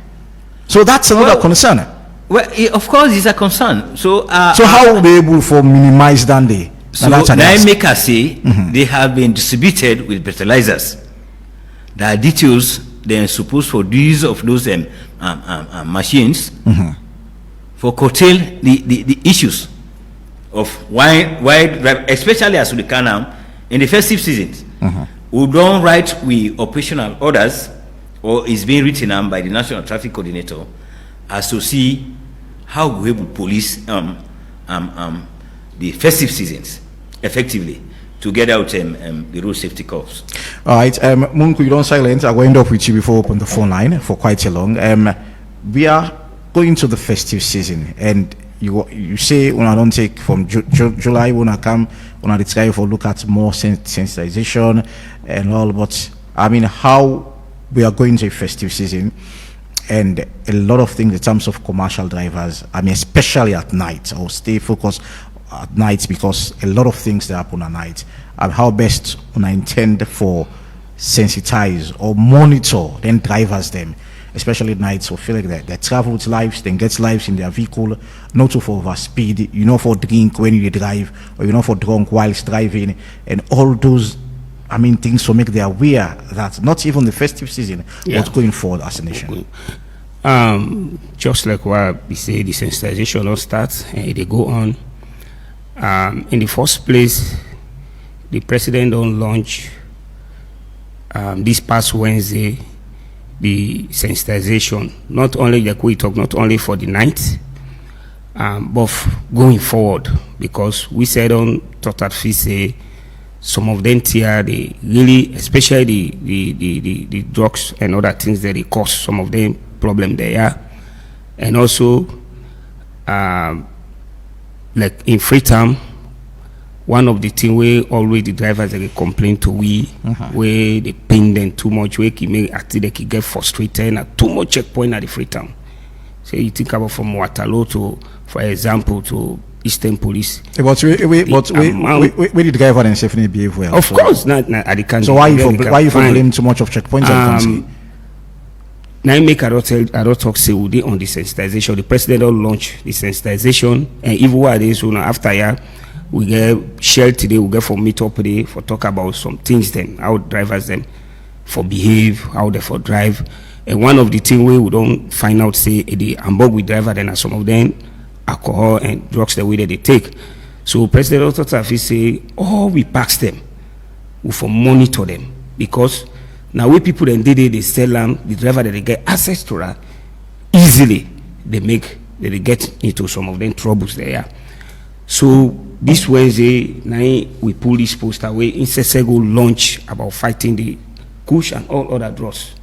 So that's another concern. Well, of course, it's a concern. So how will be able to minimize that day? So now make us say they have been distributed with fertilizers. There are details they are supposed for use of those machines for curtail the issues of why especially as we can now in the festive seasons. We don't write with operational orders or is being written by the National Traffic Coordinator as to see how we will police the festive seasons effectively to get out the road safety calls. All right, Munku, you don't silence. I will end up with you before we open the phone line for quite a long. We are going to the festive season, and you say when I don't take from July when I come when I try for look at more sensitization and all, but I mean how we are going to a festive season and a lot of things in terms of commercial drivers. I mean, especially at night, I will stay focused at night because a lot of things that happen at night. And how best when I intend for sensitize or monitor then drivers them, especially at night, so feel like they travel with lives, then get lives in their vehicle, not to for overspeed, for drink when you drive, or for drunk whilst driving, and all those things to make them aware that not even the festive season, but going forward as a nation. Just like what we say, the sensitization don't start and they go on. In the first place, the president don't launch this past Wednesday the sensitization, not only like we talk, not only for the night, but going forward, because we said on Total Fee say some of them here they really, especially the drugs and other things that they cause some of them problem there, and also like in Freetown, one of the things where always the drivers they complain to where they ping them too much, where they can get frustrated and too much checkpoint at the Freetown. So you think about from Waterloo to, for example, to Eastern Police. But where the driver and safety behave well? Of course, not at the country. So why you blame too much of checkpoints? Now make I don't talk say we on the sensitization. The president will launch the sensitization, and even what it is after we get share today, we get for meet up today for talk about some things then, how drivers them for behave, how they for drive. And one of the things we don't find out say the Hamburg with driver then are some of them alcohol and drugs the way that they take. So President Dr. Tafi say we pass them, we for monitor them, because now we people then they sell them the driver that they get access to that easily, they get into some of them troubles there. So this Wednesday, now we pull this poster away. Insesego launch about fighting the kush and all other drugs.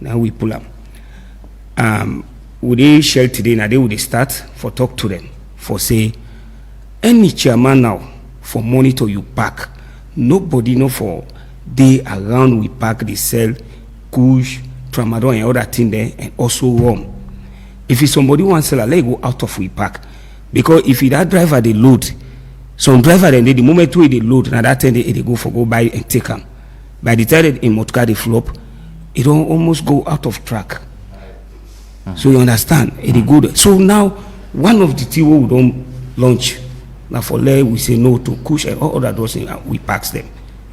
Now we pull them. Would they share today? Now they would start for talk to them for say any chairman now for monitor you pack. Nobody know for they around we pack the sell kush, tramadol and other thing there, and also rum. If it's somebody wants to sell, let go out of we pack. Because if that driver they load, some driver then the moment they load, now that time they go buy and take them. By the time in motor they flop, it don't almost go out of track. So you understand? It good. So now one of the things we don't launch. Now for let we say no to kush and all other those things, we pack them.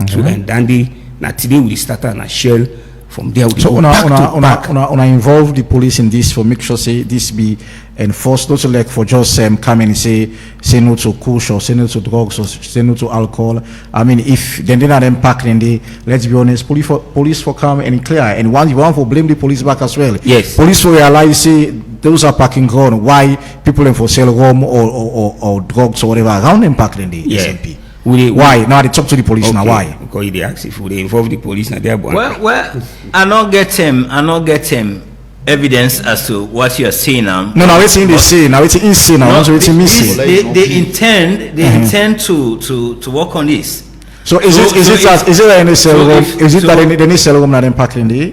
So and dandy. Now today we start on a shell. From there, we so I involve the police in this for make sure say this be enforced, not like for just come and say no to kush or say no to drugs or say no to alcohol. I mean, if then them pack, then they, let's be honest, police for come and clear. And one for blame the police back as well. Yes. Police will realize say those are packing ground. Why people them for sell rum or drugs or whatever around them pack then the SMP. Why? Now they talk to the police now. Why? Because they ask if they involve the police now. Well, I not get him evidence as to what you are saying now. No, now it's in the say. Now it's in say. Now it's in missing. They intend to work on this. So is it any cell room? Is it that any cell room that impact in the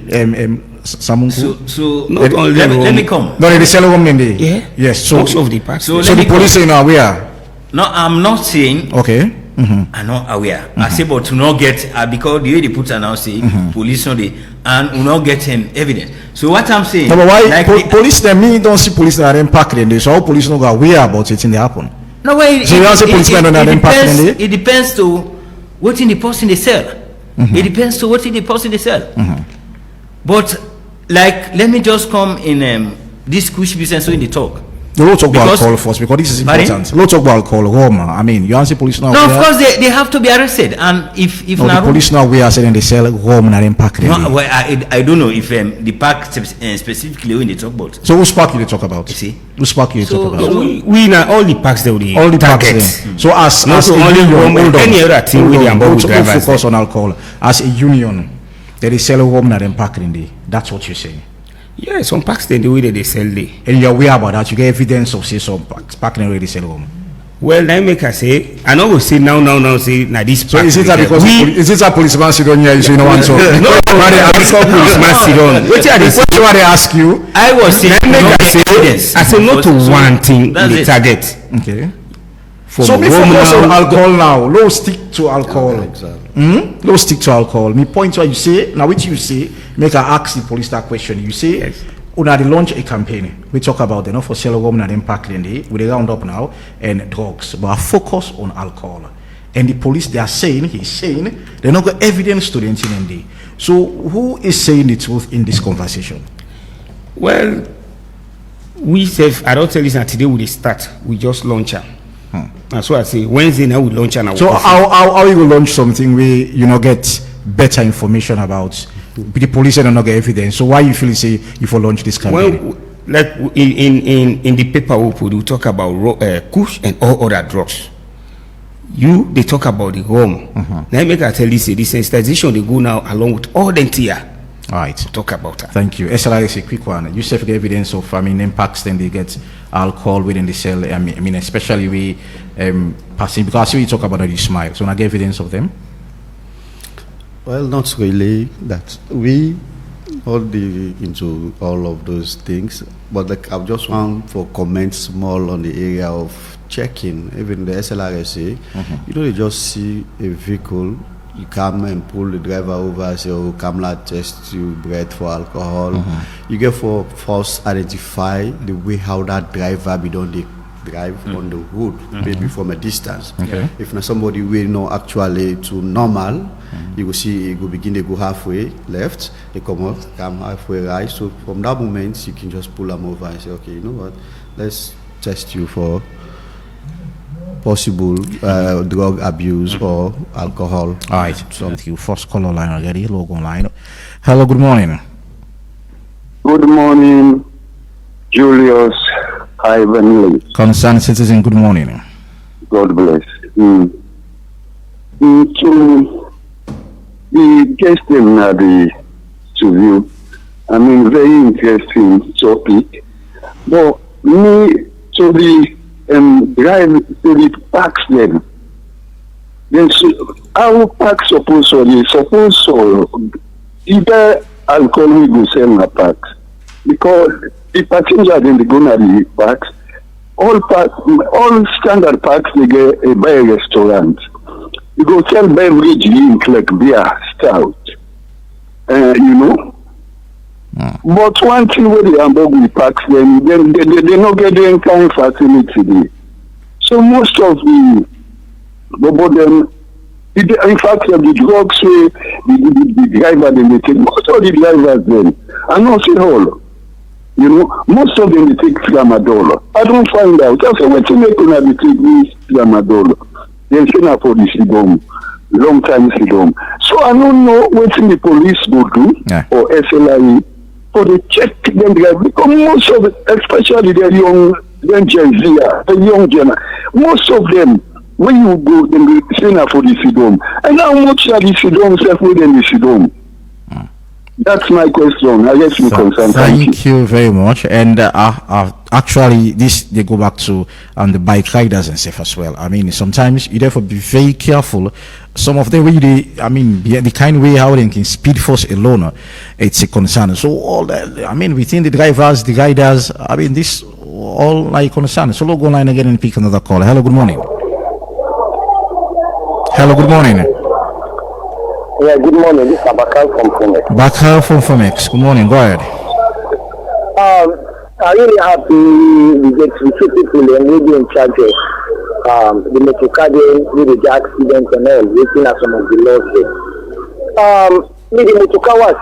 Samunku? So not only let me come. No, the cell room in the yes. So most of the parts. So the police are not aware. No, I'm not saying. Okay. I'm not aware. I say, but to not get because the way they put it now say police no they and will not get evidence. So what I'm saying. No, but why like police? Then me don't see police that are impacted in this. So how police not go aware about it in the happen? No way. So you don't say policemen not impacted in it? It depends to what in the person they sell. It depends to what in the person they sell. But like, let me just come in this push business so in the talk. Let's talk about alcohol first because this is important. Let's talk about alcohol. Roma. I mean, you answer police now. No, of course they have to be arrested. And if no, the police now we are saying they sell Rome and impact. No, well, I don't know if the park specifically when they talk about. So which park you talk about? You see, which park you talk about? We now all the parks that we all the parks. So as only Rome and any other thing we focus on alcohol as a union. They sell Rome and impact in the. That's what you're saying. Yeah, some packs then the way that they sell they. And you're aware about that. You get evidence of say some packs already sell home. Well, let me say, I know we say now say now this. So is it that because is it a policeman sit on here? You say no one so. No, I saw policeman sit on. What they ask you? I was saying I say not to one thing the target. Okay. So me focus on alcohol now. Low stick to alcohol. Exactly. Low stick to alcohol. Me point what you say. Now which you say, make I ask the police that question. You say, yes. Una they launch a campaign. We talk about the for sale women and impact in the with the round up now and drugs, but I focus on alcohol. And the police they are saying, he's saying, they not got evidence to the incident. So who is saying the truth in this conversation? Well, we say I don't tell you that today we start. We just launch her. That's what I say. Wednesday now we launch an. So how you will launch something where get better information about the police and not get evidence? So why you feel say if you launch this campaign? Well, like in the paper we talk about kush and all other drugs. They talk about the rum. Now make I tell you say this sensitization they go now along with all the entire. All right. Talk about that. Thank you. SLR is a quick one. You self get evidence of impacts, then they get alcohol within the cell. I mean especially we passing because I see you talk about the smile. So I get evidence of them. Well, not really. That we all into all of those things, but like I just want for comments small on the area of checking. Even the SLRSA, they just see a vehicle. You come and pull the driver over and say, oh, come let test you breath for alcohol. You get for first identify the way how that driver be done the drive on the road, maybe from a distance. Okay. If not somebody will know actually to normal, you will see it will begin to go halfway left, they come halfway right. So from that moment you can just pull them over and say, okay, you know what, let's test you for possible drug abuse or alcohol. All right. So you first caller line already, logo line. Hello, good morning. Good morning, Julius Ivan. Concerned citizen, good morning. God bless. To the guest in the interview, I mean, very interesting topic. But me to the drive to the parks them. Then our parks suppose either alcohol we go sell in the parks because the passengers in the go to the parks, all standard parks they get a buy a restaurant. You go sell beverage drink like beer, stout, But one thing with the Hamburg parks, they not get any kind of facility there. So most of the in fact the drugs the driver they take, most of the drivers then, I not say all. Most of them they take tramadol. I don't find out. I say what you make when they take this tramadol. They say na for the sidom. Long time sidom. So I don't know what the police will do or SLRE for the check them drive because most of it, especially the young Gen Z, the young gen, most of them when you go then they say na for the sidom. And how much are the sidom self within the sidom? That's my question. I guess you concern. Thank you very much. And actually, this they go back to the bike riders and stuff as well. I mean, sometimes you therefore be very careful. Some of the way the kind way how they can speed force alone, it's a concern. So all that, I mean, within the drivers, the riders, I mean, this all like concern. So we'll go online again and pick another call. Hello, good morning. Hello, good morning. Yeah, good morning. This is Bakar from Fomex. Bakar from Fomex. Good morning. Go ahead. I'm really happy we get to see people and we be in charge of the myocardial with the accident and all, waiting at some of the laws there. With the motokawa,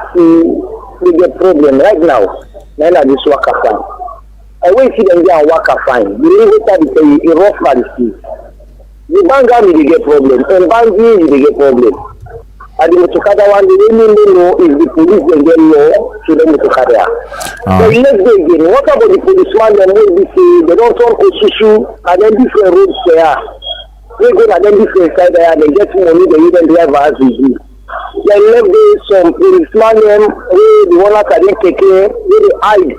we get problem right now. None of this worker fine. I wait see them there and worker fine. The later they a rough for the street. The banga will get problem, and bangi will get problem. And the Mutokada one, they really know if the police will get law to the Mutokada. So let's go again. What about the policeman that will be say they don't turn Osushu and then different roads there? They go and then different side there, they get money, they even drive as we do. Then left there some policeman the one that can take care, they hide.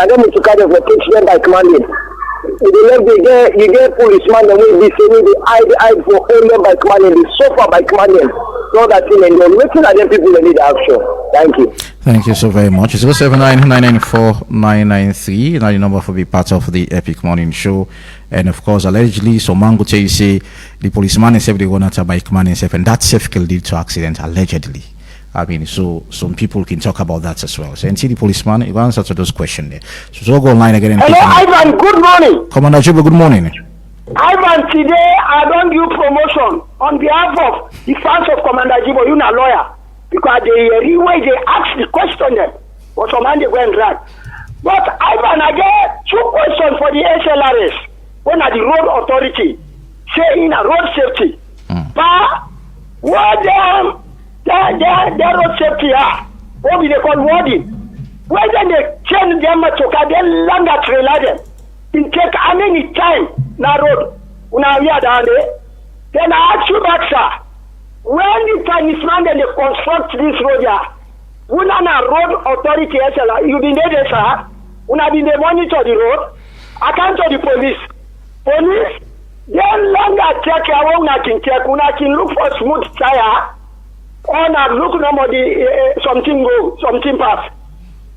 And then Mutokada will catch them by commanding. You get policeman and we say they hide for only by commanding, they suffer by commanding. So that thing and you're looking at them people that need action. Thank you. Thank you so very much. 079-994-993. Now the number for be part of the Epic Morning Show. And of course, allegedly, so Mango tell you say the policeman is every one at a bike man himself, and that safe can lead to accident allegedly. I mean, so some people can talk about that as well. So, and see the policeman, you answer to those questions there. So go online again. And hello, Ivan. Good morning. Commander Juba, good morning. Ivan, today I don't give promotion on behalf of the fans of Commander Jibo, you're a lawyer, because the way they ask the question them was some man they go and drag. But Ivan, I get two questions for the SLRS. One are the road authority saying a road safety. But what their road safety are, what we they call Warden. Whether they change them to then land a trailer them. In take how many time na road una hear down there. Then I ask you back, sir, when the time is man then they construct this road here, una na road authority SLR, you been there, sir, una been they monitor the road, account to the police, then longer check how una can look for smooth tire, or na look normally something go, something pass.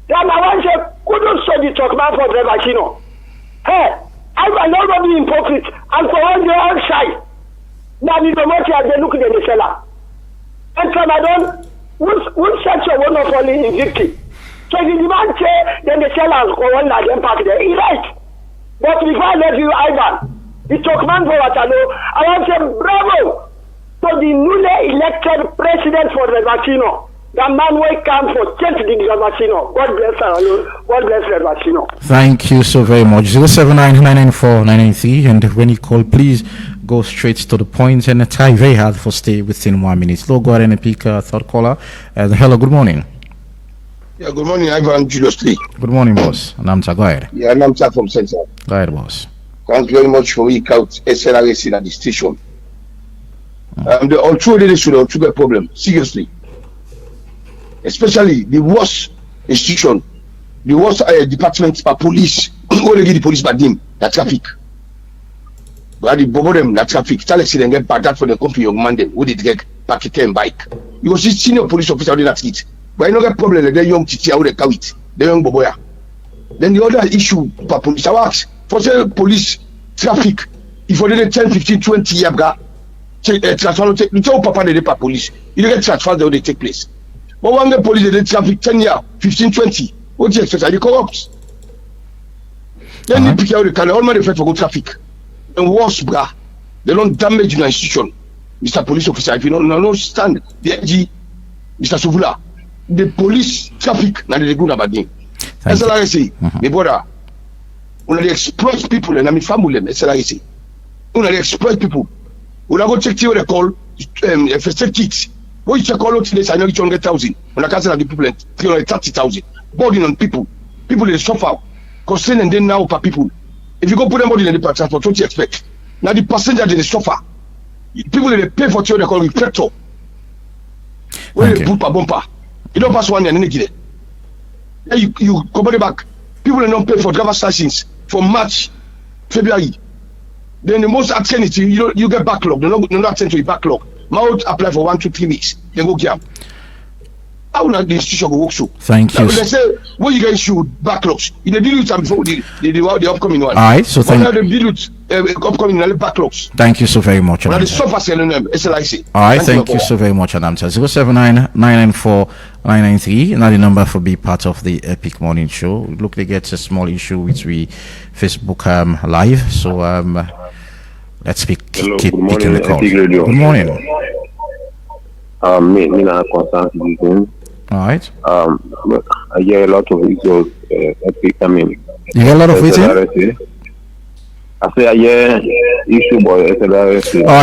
Then I want to say, couldn't study talk about for driver, you know. Hey, I will not be hypocrite. And for all the outside, now the promoter they look at the seller. And from I don't, which section will not only in victim. So the demand say, then the sellers go on like impact there. He's right. But before I let you, Ivan, the talk man for what I know, I want to say bravo to the newly elected president for the Vacino. The man will come for change the Vacino. God bless her. God bless the Vacino. Thank you so very much. 079-994-993. And when you call, please go straight to the point and try very hard for stay within 1 minute. So go ahead and pick a third caller. Hello, good morning. Yeah, good morning, Ivan Julius Lee. Good morning, boss. Namta, go ahead. Yeah, Namta from Central. Go ahead, boss. Thanks very much for week out SLRS at the station. Although they should have a problem, seriously. Especially the worst institution, the worst department for police, only the police by them, the traffic. But the bobo them, the traffic, tell us they get bad for the company young man them, who did get back and bike. You was senior police officer on that street. But I know that problem, the young titi, how they carry it, the young boboya. Then the other issue for police, I ask, for say police traffic, if you did 10, 15, 20 years ago, transfer, you tell Papa they did police, you don't get transfer, they take place. But one the police they traffic 10 years, 15, 20. What do you expect? Are they corrupt? Then you pick out the car, all man for good traffic. And worse, brah, they don't damage your institution. Mr. Police Officer, if you don't understand the AG, Mr. Suvula, the police traffic, now they go about them. That's all I say. My brother, when they exploit people, and I'm family, that's all I say. When they exploit people, when I go check what they call first aid kits. When you check all of this, I know it's 100,000. When I cancel the people, 330,000. Burden on people. People they suffer. Concern and then now per people. If you go put them in the transport, what you expect? Now the passenger they suffer. People they pay for what they call reflector. When they put per bumper. You don't pass 1 year, and then you go back. People don't pay for driver's license from March, February. Then the most attend it, you get backlog. They don't attend to your backlog. Mount apply for 1 to 3 weeks. Then go get. How will the institution go work so? Thank you. They say when you get issued backlogs, you deal with them before the upcoming one. All right, so thank you. They deal with upcoming backlogs. Thank you so very much. Now the software selling them SLIC. All right, thank you so very much, Adamta. 079-994-993. Now the number for be part of the Epic Morning Show. Look, they get a small issue which we Facebook live. So let's keep picking the call. Good morning. Me not concerned citizen. All right. I hear a lot of issues. Epic. I mean, you hear a lot of waiting? I say I hear issue boy. You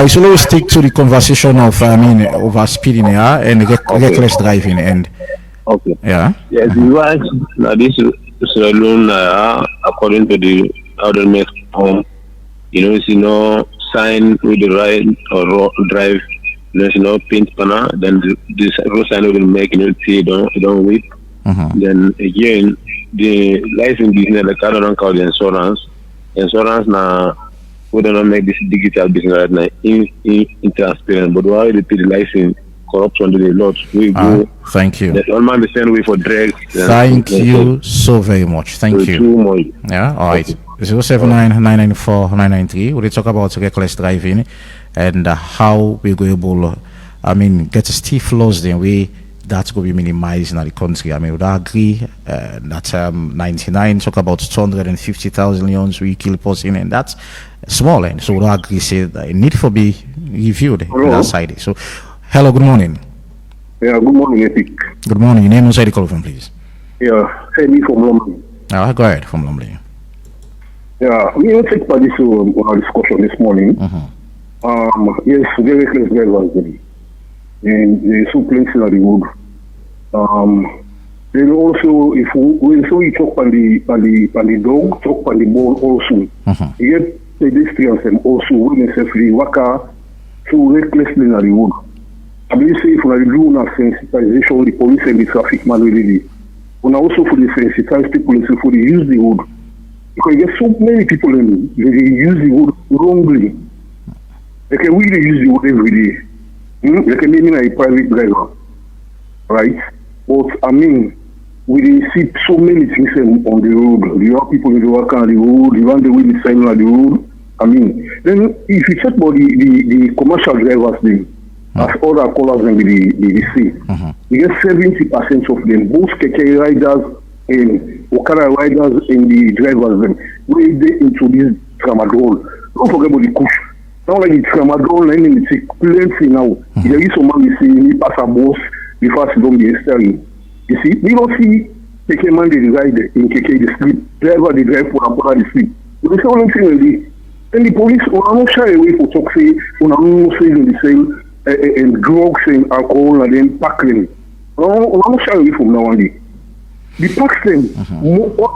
should always stick to the conversation of over speeding, yeah, and reckless driving, and okay, yeah. Yes, right. Now this alone, according to the order home, it's sign with the right or drive. There's no paint panel. Then the road sign will make see don't whip. Then again, the license business, the car don't call the insurance. Insurance now we don't make this digital business right now in transparent. But why they pay the license corruption to the lot? We go. Thank you. That's all man the same way for drugs. Thank you so very much. Thank you. Yeah. All right. 079-994-993. We'll talk about reckless driving and how we go able, get stiff laws the way that's going to be minimized in the country. We would agree that 99 talk about 250,000 leons we kill person, and that's small. And so we would agree say that it need for be reviewed on that side. So, hello, good morning. Yeah, good morning, Epic. Good morning. Your name and side call from, please. Yeah, Henry from Lumley. Go ahead, from Lumley. Yeah, we will take part this our discussion this morning. Yes, very reckless drivers, and they so places on the road. Then also, if we talk on the dog, talk on the ball also. You get pedestrians and also when they work so recklessly on the road. I believe say if we do not sensitization, the police and the traffic man really. And also for the sensitized people, so for the use the road. Because there's so many people they use the road wrongly. They can really use the road every day. They can be a private driver, right? But we see so many things on the road. You have people who work on the road, you want the way they sign on the road. Then if you check about the commercial drivers, as other callers and the see, you get 70% of them, both keke riders and Okada riders and the drivers, where they introduce tramadol. Don't forget about the kush. Now like the tramadol, and it's plenty now. There is some man you see, he pass a boss before he don't be steering. You see, we don't see keke man they ride in keke the sleep, driver they drive for the sleep. But the same thing and the police are not shy away for talk say, on a no sale in the sale and drugs and alcohol and then packing. I'm not shy away from now on. The Paxton, I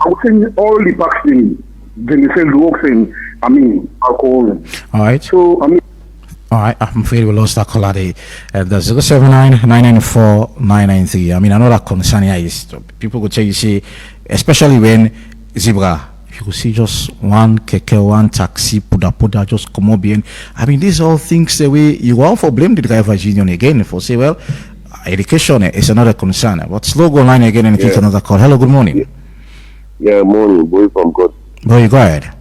would say all the Paxton, then they sell drugs and alcohol. All right. So all right, I'm afraid we lost that caller there. The 079-994-993. I know that concern here is people could tell you say, especially when zebra, you could see just one keke, one taxi, puda just come up in. These all things the way you want for blame the driver's union again for say, well, education is another concern. But slow go line again and take another call. Hello, good morning. Yeah, morning, boy from God. Boy, go ahead.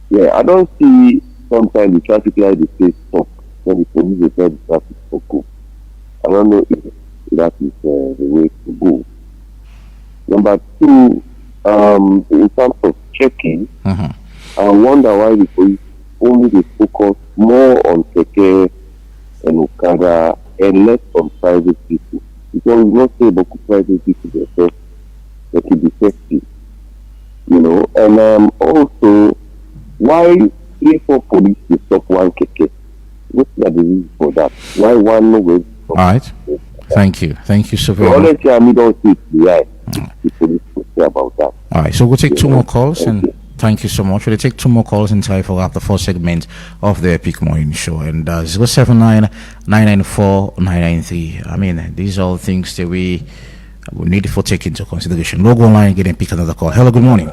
Yeah, I don't see sometimes the traffic light is say stop when the police they tell the traffic to go. I don't know if that is the way to go. Number two, in terms of checking, I wonder why the police only they focus more on keke and Okada and less on private people. Because we not say about private people themselves that will be effective. And also why if police they stop one keke? What's the reason for that? Why one no way? All right. Thank you so very much. Honestly, I don't see the police will say about that. All right, so we'll take two more calls and Thank you so much. We'll take two more calls in time for the first segment of the Epic Morning Show. And 079-994-993. I mean, these are all things that we need for take into consideration. Logo online, get and pick another call. Hello, good morning.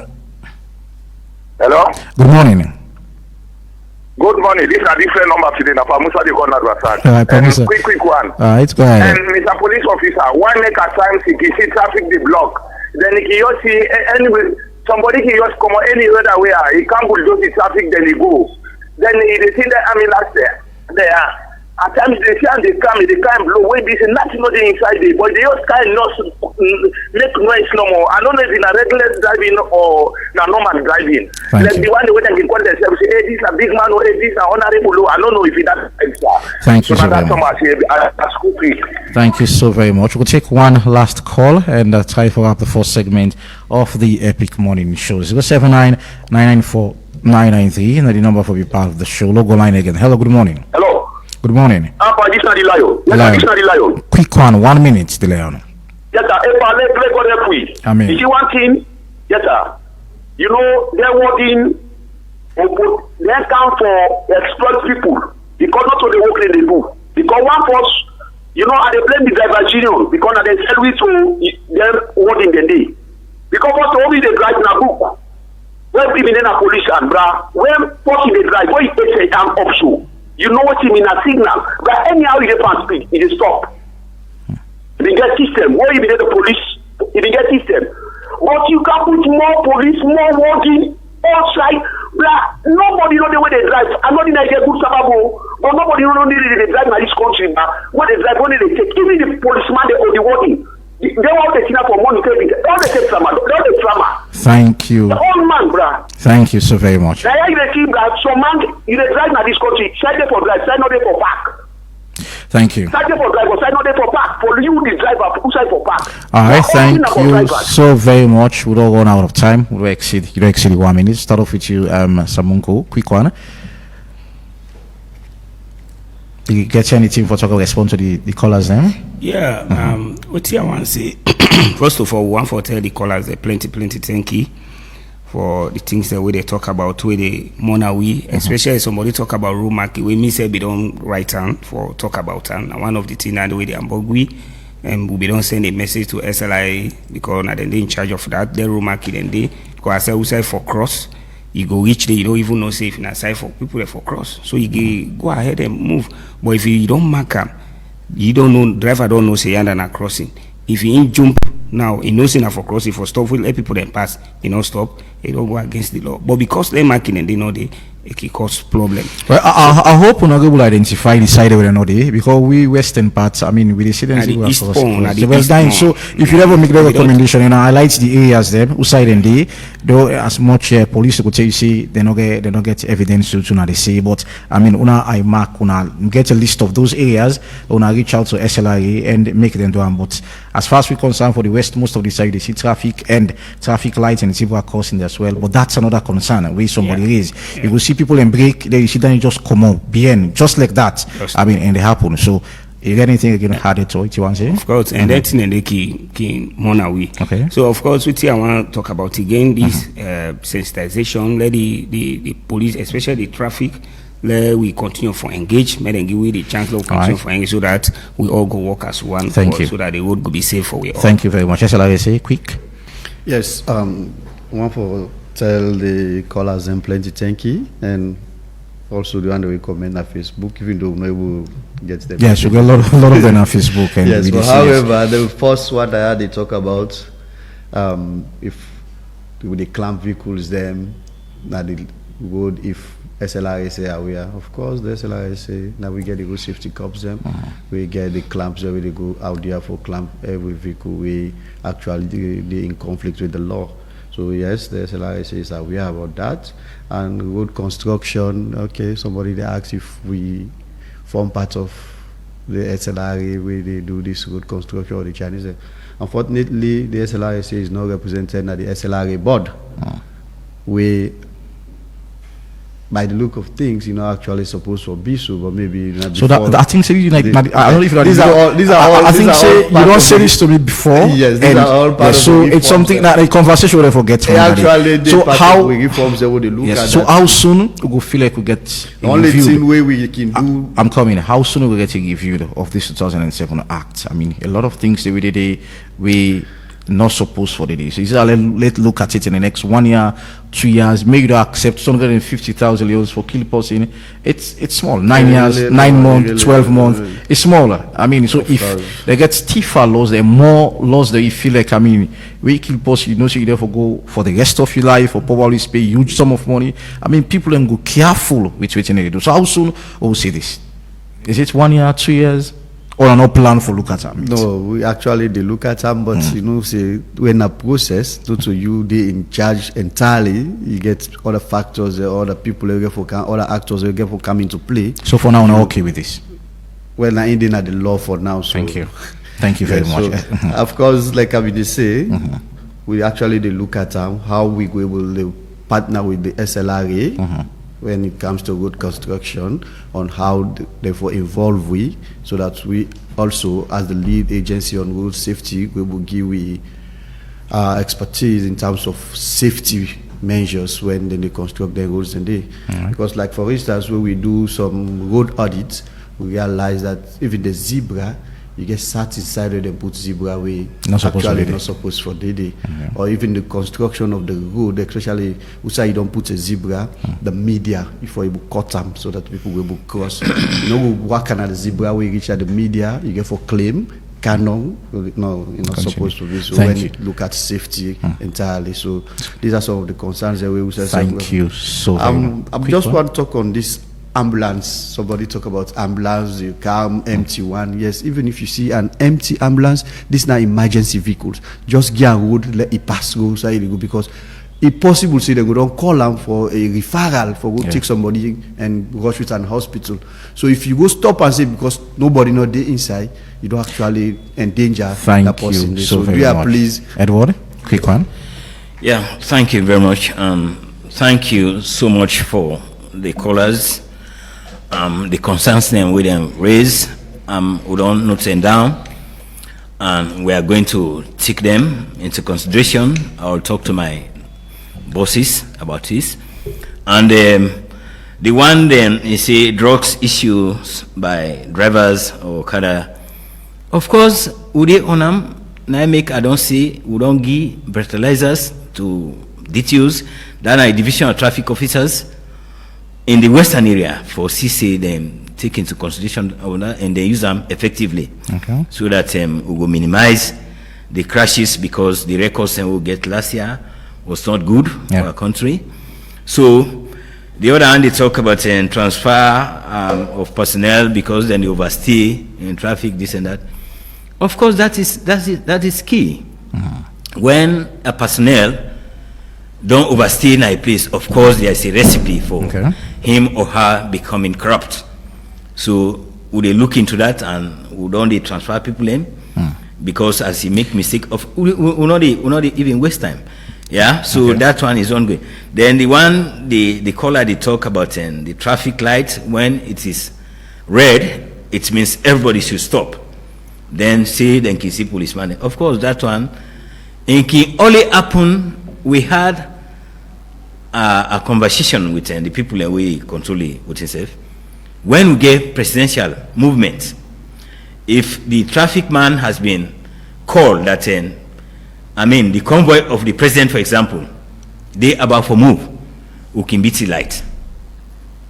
Hello? Good morning. Good morning. This is a different number today. Now, Musa, the corner quick one. It's go ahead. And Mr. Police Officer, one make at times if you see traffic the block, then if you see anyway, somebody can just come any other way. He can't bulldoze the traffic, then he go. Then he see the ambulance there. At times they see and they come blow away. This is nothing inside there, but they just kind of not make noise no more. I don't know if in a regular driving or a normal driving. Like the one way they can call themselves, say, hey, this is a big man or hey, this is an honorable. I don't know if that's Thank you so very much. Thank you so very much. We'll take one last call and try for up the first segment of the Epic Morning Show. 079-994-993 and the number for be part of the show. Logo line again. Hello, good morning. Hello. Good morning. This is the Leone. Quick one, 1 minute, the Leone. Yes, sir. I mean, you see one thing? Yes, sir. You know, they're working, they come for exploit people because not only work they do. Because one force, you know, they blame the driver union because they sell it to them working the day. Because what only they drive in a book. When people in a police and bra, when forcing they drive, when it takes a time offshore. You know what you mean a signal, but anyhow you can't speak, it is stop. You get system. Why you be the police? You get system. But you can put more police, more working outside. But nobody know the way they drive. I'm not in a good sababo, but nobody know the way they drive in this country. When they drive, when they take, even the policeman they only working. They want to take for money. They don't take drama. They don't take drama. Thank you. The old man, bruh. Thank you so very much. Now you see that some man you drive in this country, side for drive, side not there for park. Thank you. Side for drive, side not there for park. For you, the driver, who side for park. All right, thank you so very much. We're all run out of time. We'll exceed 1 minute. Start off with you, Samunko. Quick one. Did you get anything for talk or respond to the callers then? Yeah, what I want to say, first of all, we want to tell the callers plenty thank you for the things that we they talk about, where they we, especially somebody talk about road market, we me say we don't write down for talk about and one of the things that the way they ambogui and we don't send a message to SLI because now they in charge of that, the road market and they because I say we say for cross. You go reach there, you don't even know safe in a side for people that for cross. So you go ahead and move. But if you don't mark them, you don't know, driver don't know say you're under crossing. If you ain't jump now, he knows enough for crossing for stop, will let people then pass, you know, stop, they don't go against the law. But because they're marking and they know it can cause problem. Well, I hope we're not able to identify the side where they're because we western parts, I mean, we see them well dying. So if you ever make the recommendation and highlight the areas there, who side and they, though as much police could tell you see they don't get evidence to they say, but I mean I mark get a list of those areas, reach out to SLRA and make them do them. But as far as we're concerned for the west, most of the side they see traffic and traffic lights and people are crossing as well. But that's another concern where somebody raised. You will see people and break, then you see them just come out, behind, just like that. I mean, and they happen. So, is there anything again added to it you want to say? Of course, and that thing they key we. Okay. So, of course, I want to talk about again this sensitization. Let the police, especially the traffic, let we continue for engage. Let them give we the chance to continue for engage so that we all go work as one. Thank you. So that the road will be safe for we all. Thank you very much. SLRA say quick. Yes. One for. Tell the callers and plenty thank you, and also the one that we comment on Facebook, even though we will get them. Yes, we got a lot of them on Facebook. And yes, but however, the first one I had they talk about if with the clamp vehicles, them that the road if SLRA say aware. Of course, the SLRA say now we get the road safety cops them. We get the clamps where they go out there for clamp every vehicle. We actually they in conflict with the law. So yes, the SLRA says that we are about that. And road construction, okay, somebody they asks if we form part of the SLRA where they do this road construction or the Chinese. Unfortunately, the SLRA is not represented at the SLRA board. We by the look of things, actually supposed to be so, but maybe so that I think say I don't know if these are all. I think say you don't say this to me before. Yes, these are all part of so the it's something that a conversation will forget. So how reforms they would look at. So how soon we go feel like we get the only thing way we can do. I'm coming. How soon we get a review of this 2007 Act? I mean, a lot of things that we not supposed for the day. So let's look at it in the next 1 year, 2 years. Maybe you don't accept 250,000 euros for kill person. It's small. 9 years, 9 months, 12 months. It's smaller. I mean, so if they get stiffer laws, there are more laws that you feel like, I mean, we kill person, so you therefore go for the rest of your life or probably pay huge sum of money. I mean, people then go careful with what they do. So how soon we'll see this? Is it 1 year, 2 years? Or no plan for look at them? No, we actually they look at them, but say when a process, due to you they in charge entirely, you get other factors, other people, other actors, for come into play. So for now, we're okay with this. Well, I'm ending at the law for now. So. Thank you very much. So, of course, like I would say, we actually they look at how we will partner with the SLRA. When it comes to road construction, on how therefore involve we, so that we also, as the lead agency on road safety, we will give expertise in terms of safety measures when they construct their roads and they. Because like for instance, when we do some road audits, we realize that even the zebra, you get sat inside and they put zebra way not supposed for day. Or even the construction of the road, especially you don't put a zebra, the media before you cut them so that people will cross. We work on the zebra way reach at the media, you get for claim, canon, no, you're not supposed to be. So when you look at safety entirely, so these are some of the concerns that we say. Thank you so much. I just want to talk on this ambulance. Somebody talk about ambulance, the car empty one. Yes, even if you see an empty ambulance, this is not emergency vehicles. Just get a road, let it pass, go side go, because it's possible say they go don't call them for a referral for go take somebody and rush with an hospital. So if you go stop and say because nobody not there inside, you don't actually endanger that person. So very much. Please, Edward, quick one. Yeah, thank you very much. Thank you so much for the callers. The concerns them we them raise, we don't note them down, and we are going to take them into consideration. I'll talk to my bosses about this, and the one then you see drugs issues by drivers or kada. Of course, would they on them? Now make I don't see we don't give breathalyzers to DTUs. That are division of traffic officers in the western area for CC them take into consideration of that, and they use them effectively, so that we will minimize the crashes, because the records we will get last year was not good for our country. So the other hand, they talk about transfer of personnel because then they overstay in traffic, this and that. Of course, that is key. When a personnel don't overstay in a place, of course there is a recipe for him or her becoming corrupt. So would they look into that, and would only transfer people in? Because as he make mistake of we not even waste time. Yeah, so that one is ongoing. Then the one the caller they talk about the traffic light, when it is red, it means everybody should stop. Then then can see policeman. Of course that one it can only happen. We had a conversation with the people that we control with himself. When we get presidential movement, if the traffic man has been called that, the convoy of the president, for example, they about for move, we can beat the light.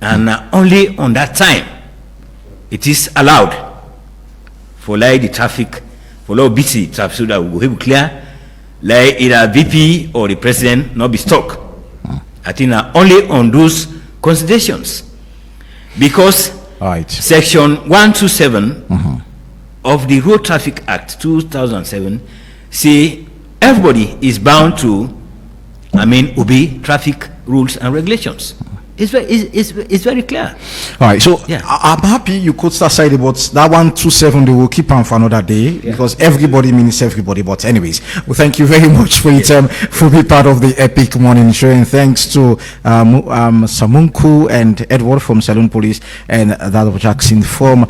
And only on that time, it is allowed for like the traffic, for low beat the traffic, so that we will be clear, like either VP or the president not be stuck. I think only on those considerations, because section 127 of the Road Traffic Act 2007 say everybody is bound to obey traffic rules and regulations. It's very clear. All right, so Yeah. I'm happy you could start saying, but that 127 they will keep on for another day because everybody means everybody. But anyways, well, thank you very much for your time for being part of the Epic Morning Show, and thanks to Samunku and Edward from Saloon Police and that of Jackson from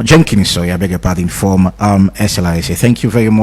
Jenkins. Sorry, I beg your pardon, from SLIC. Thank you very much.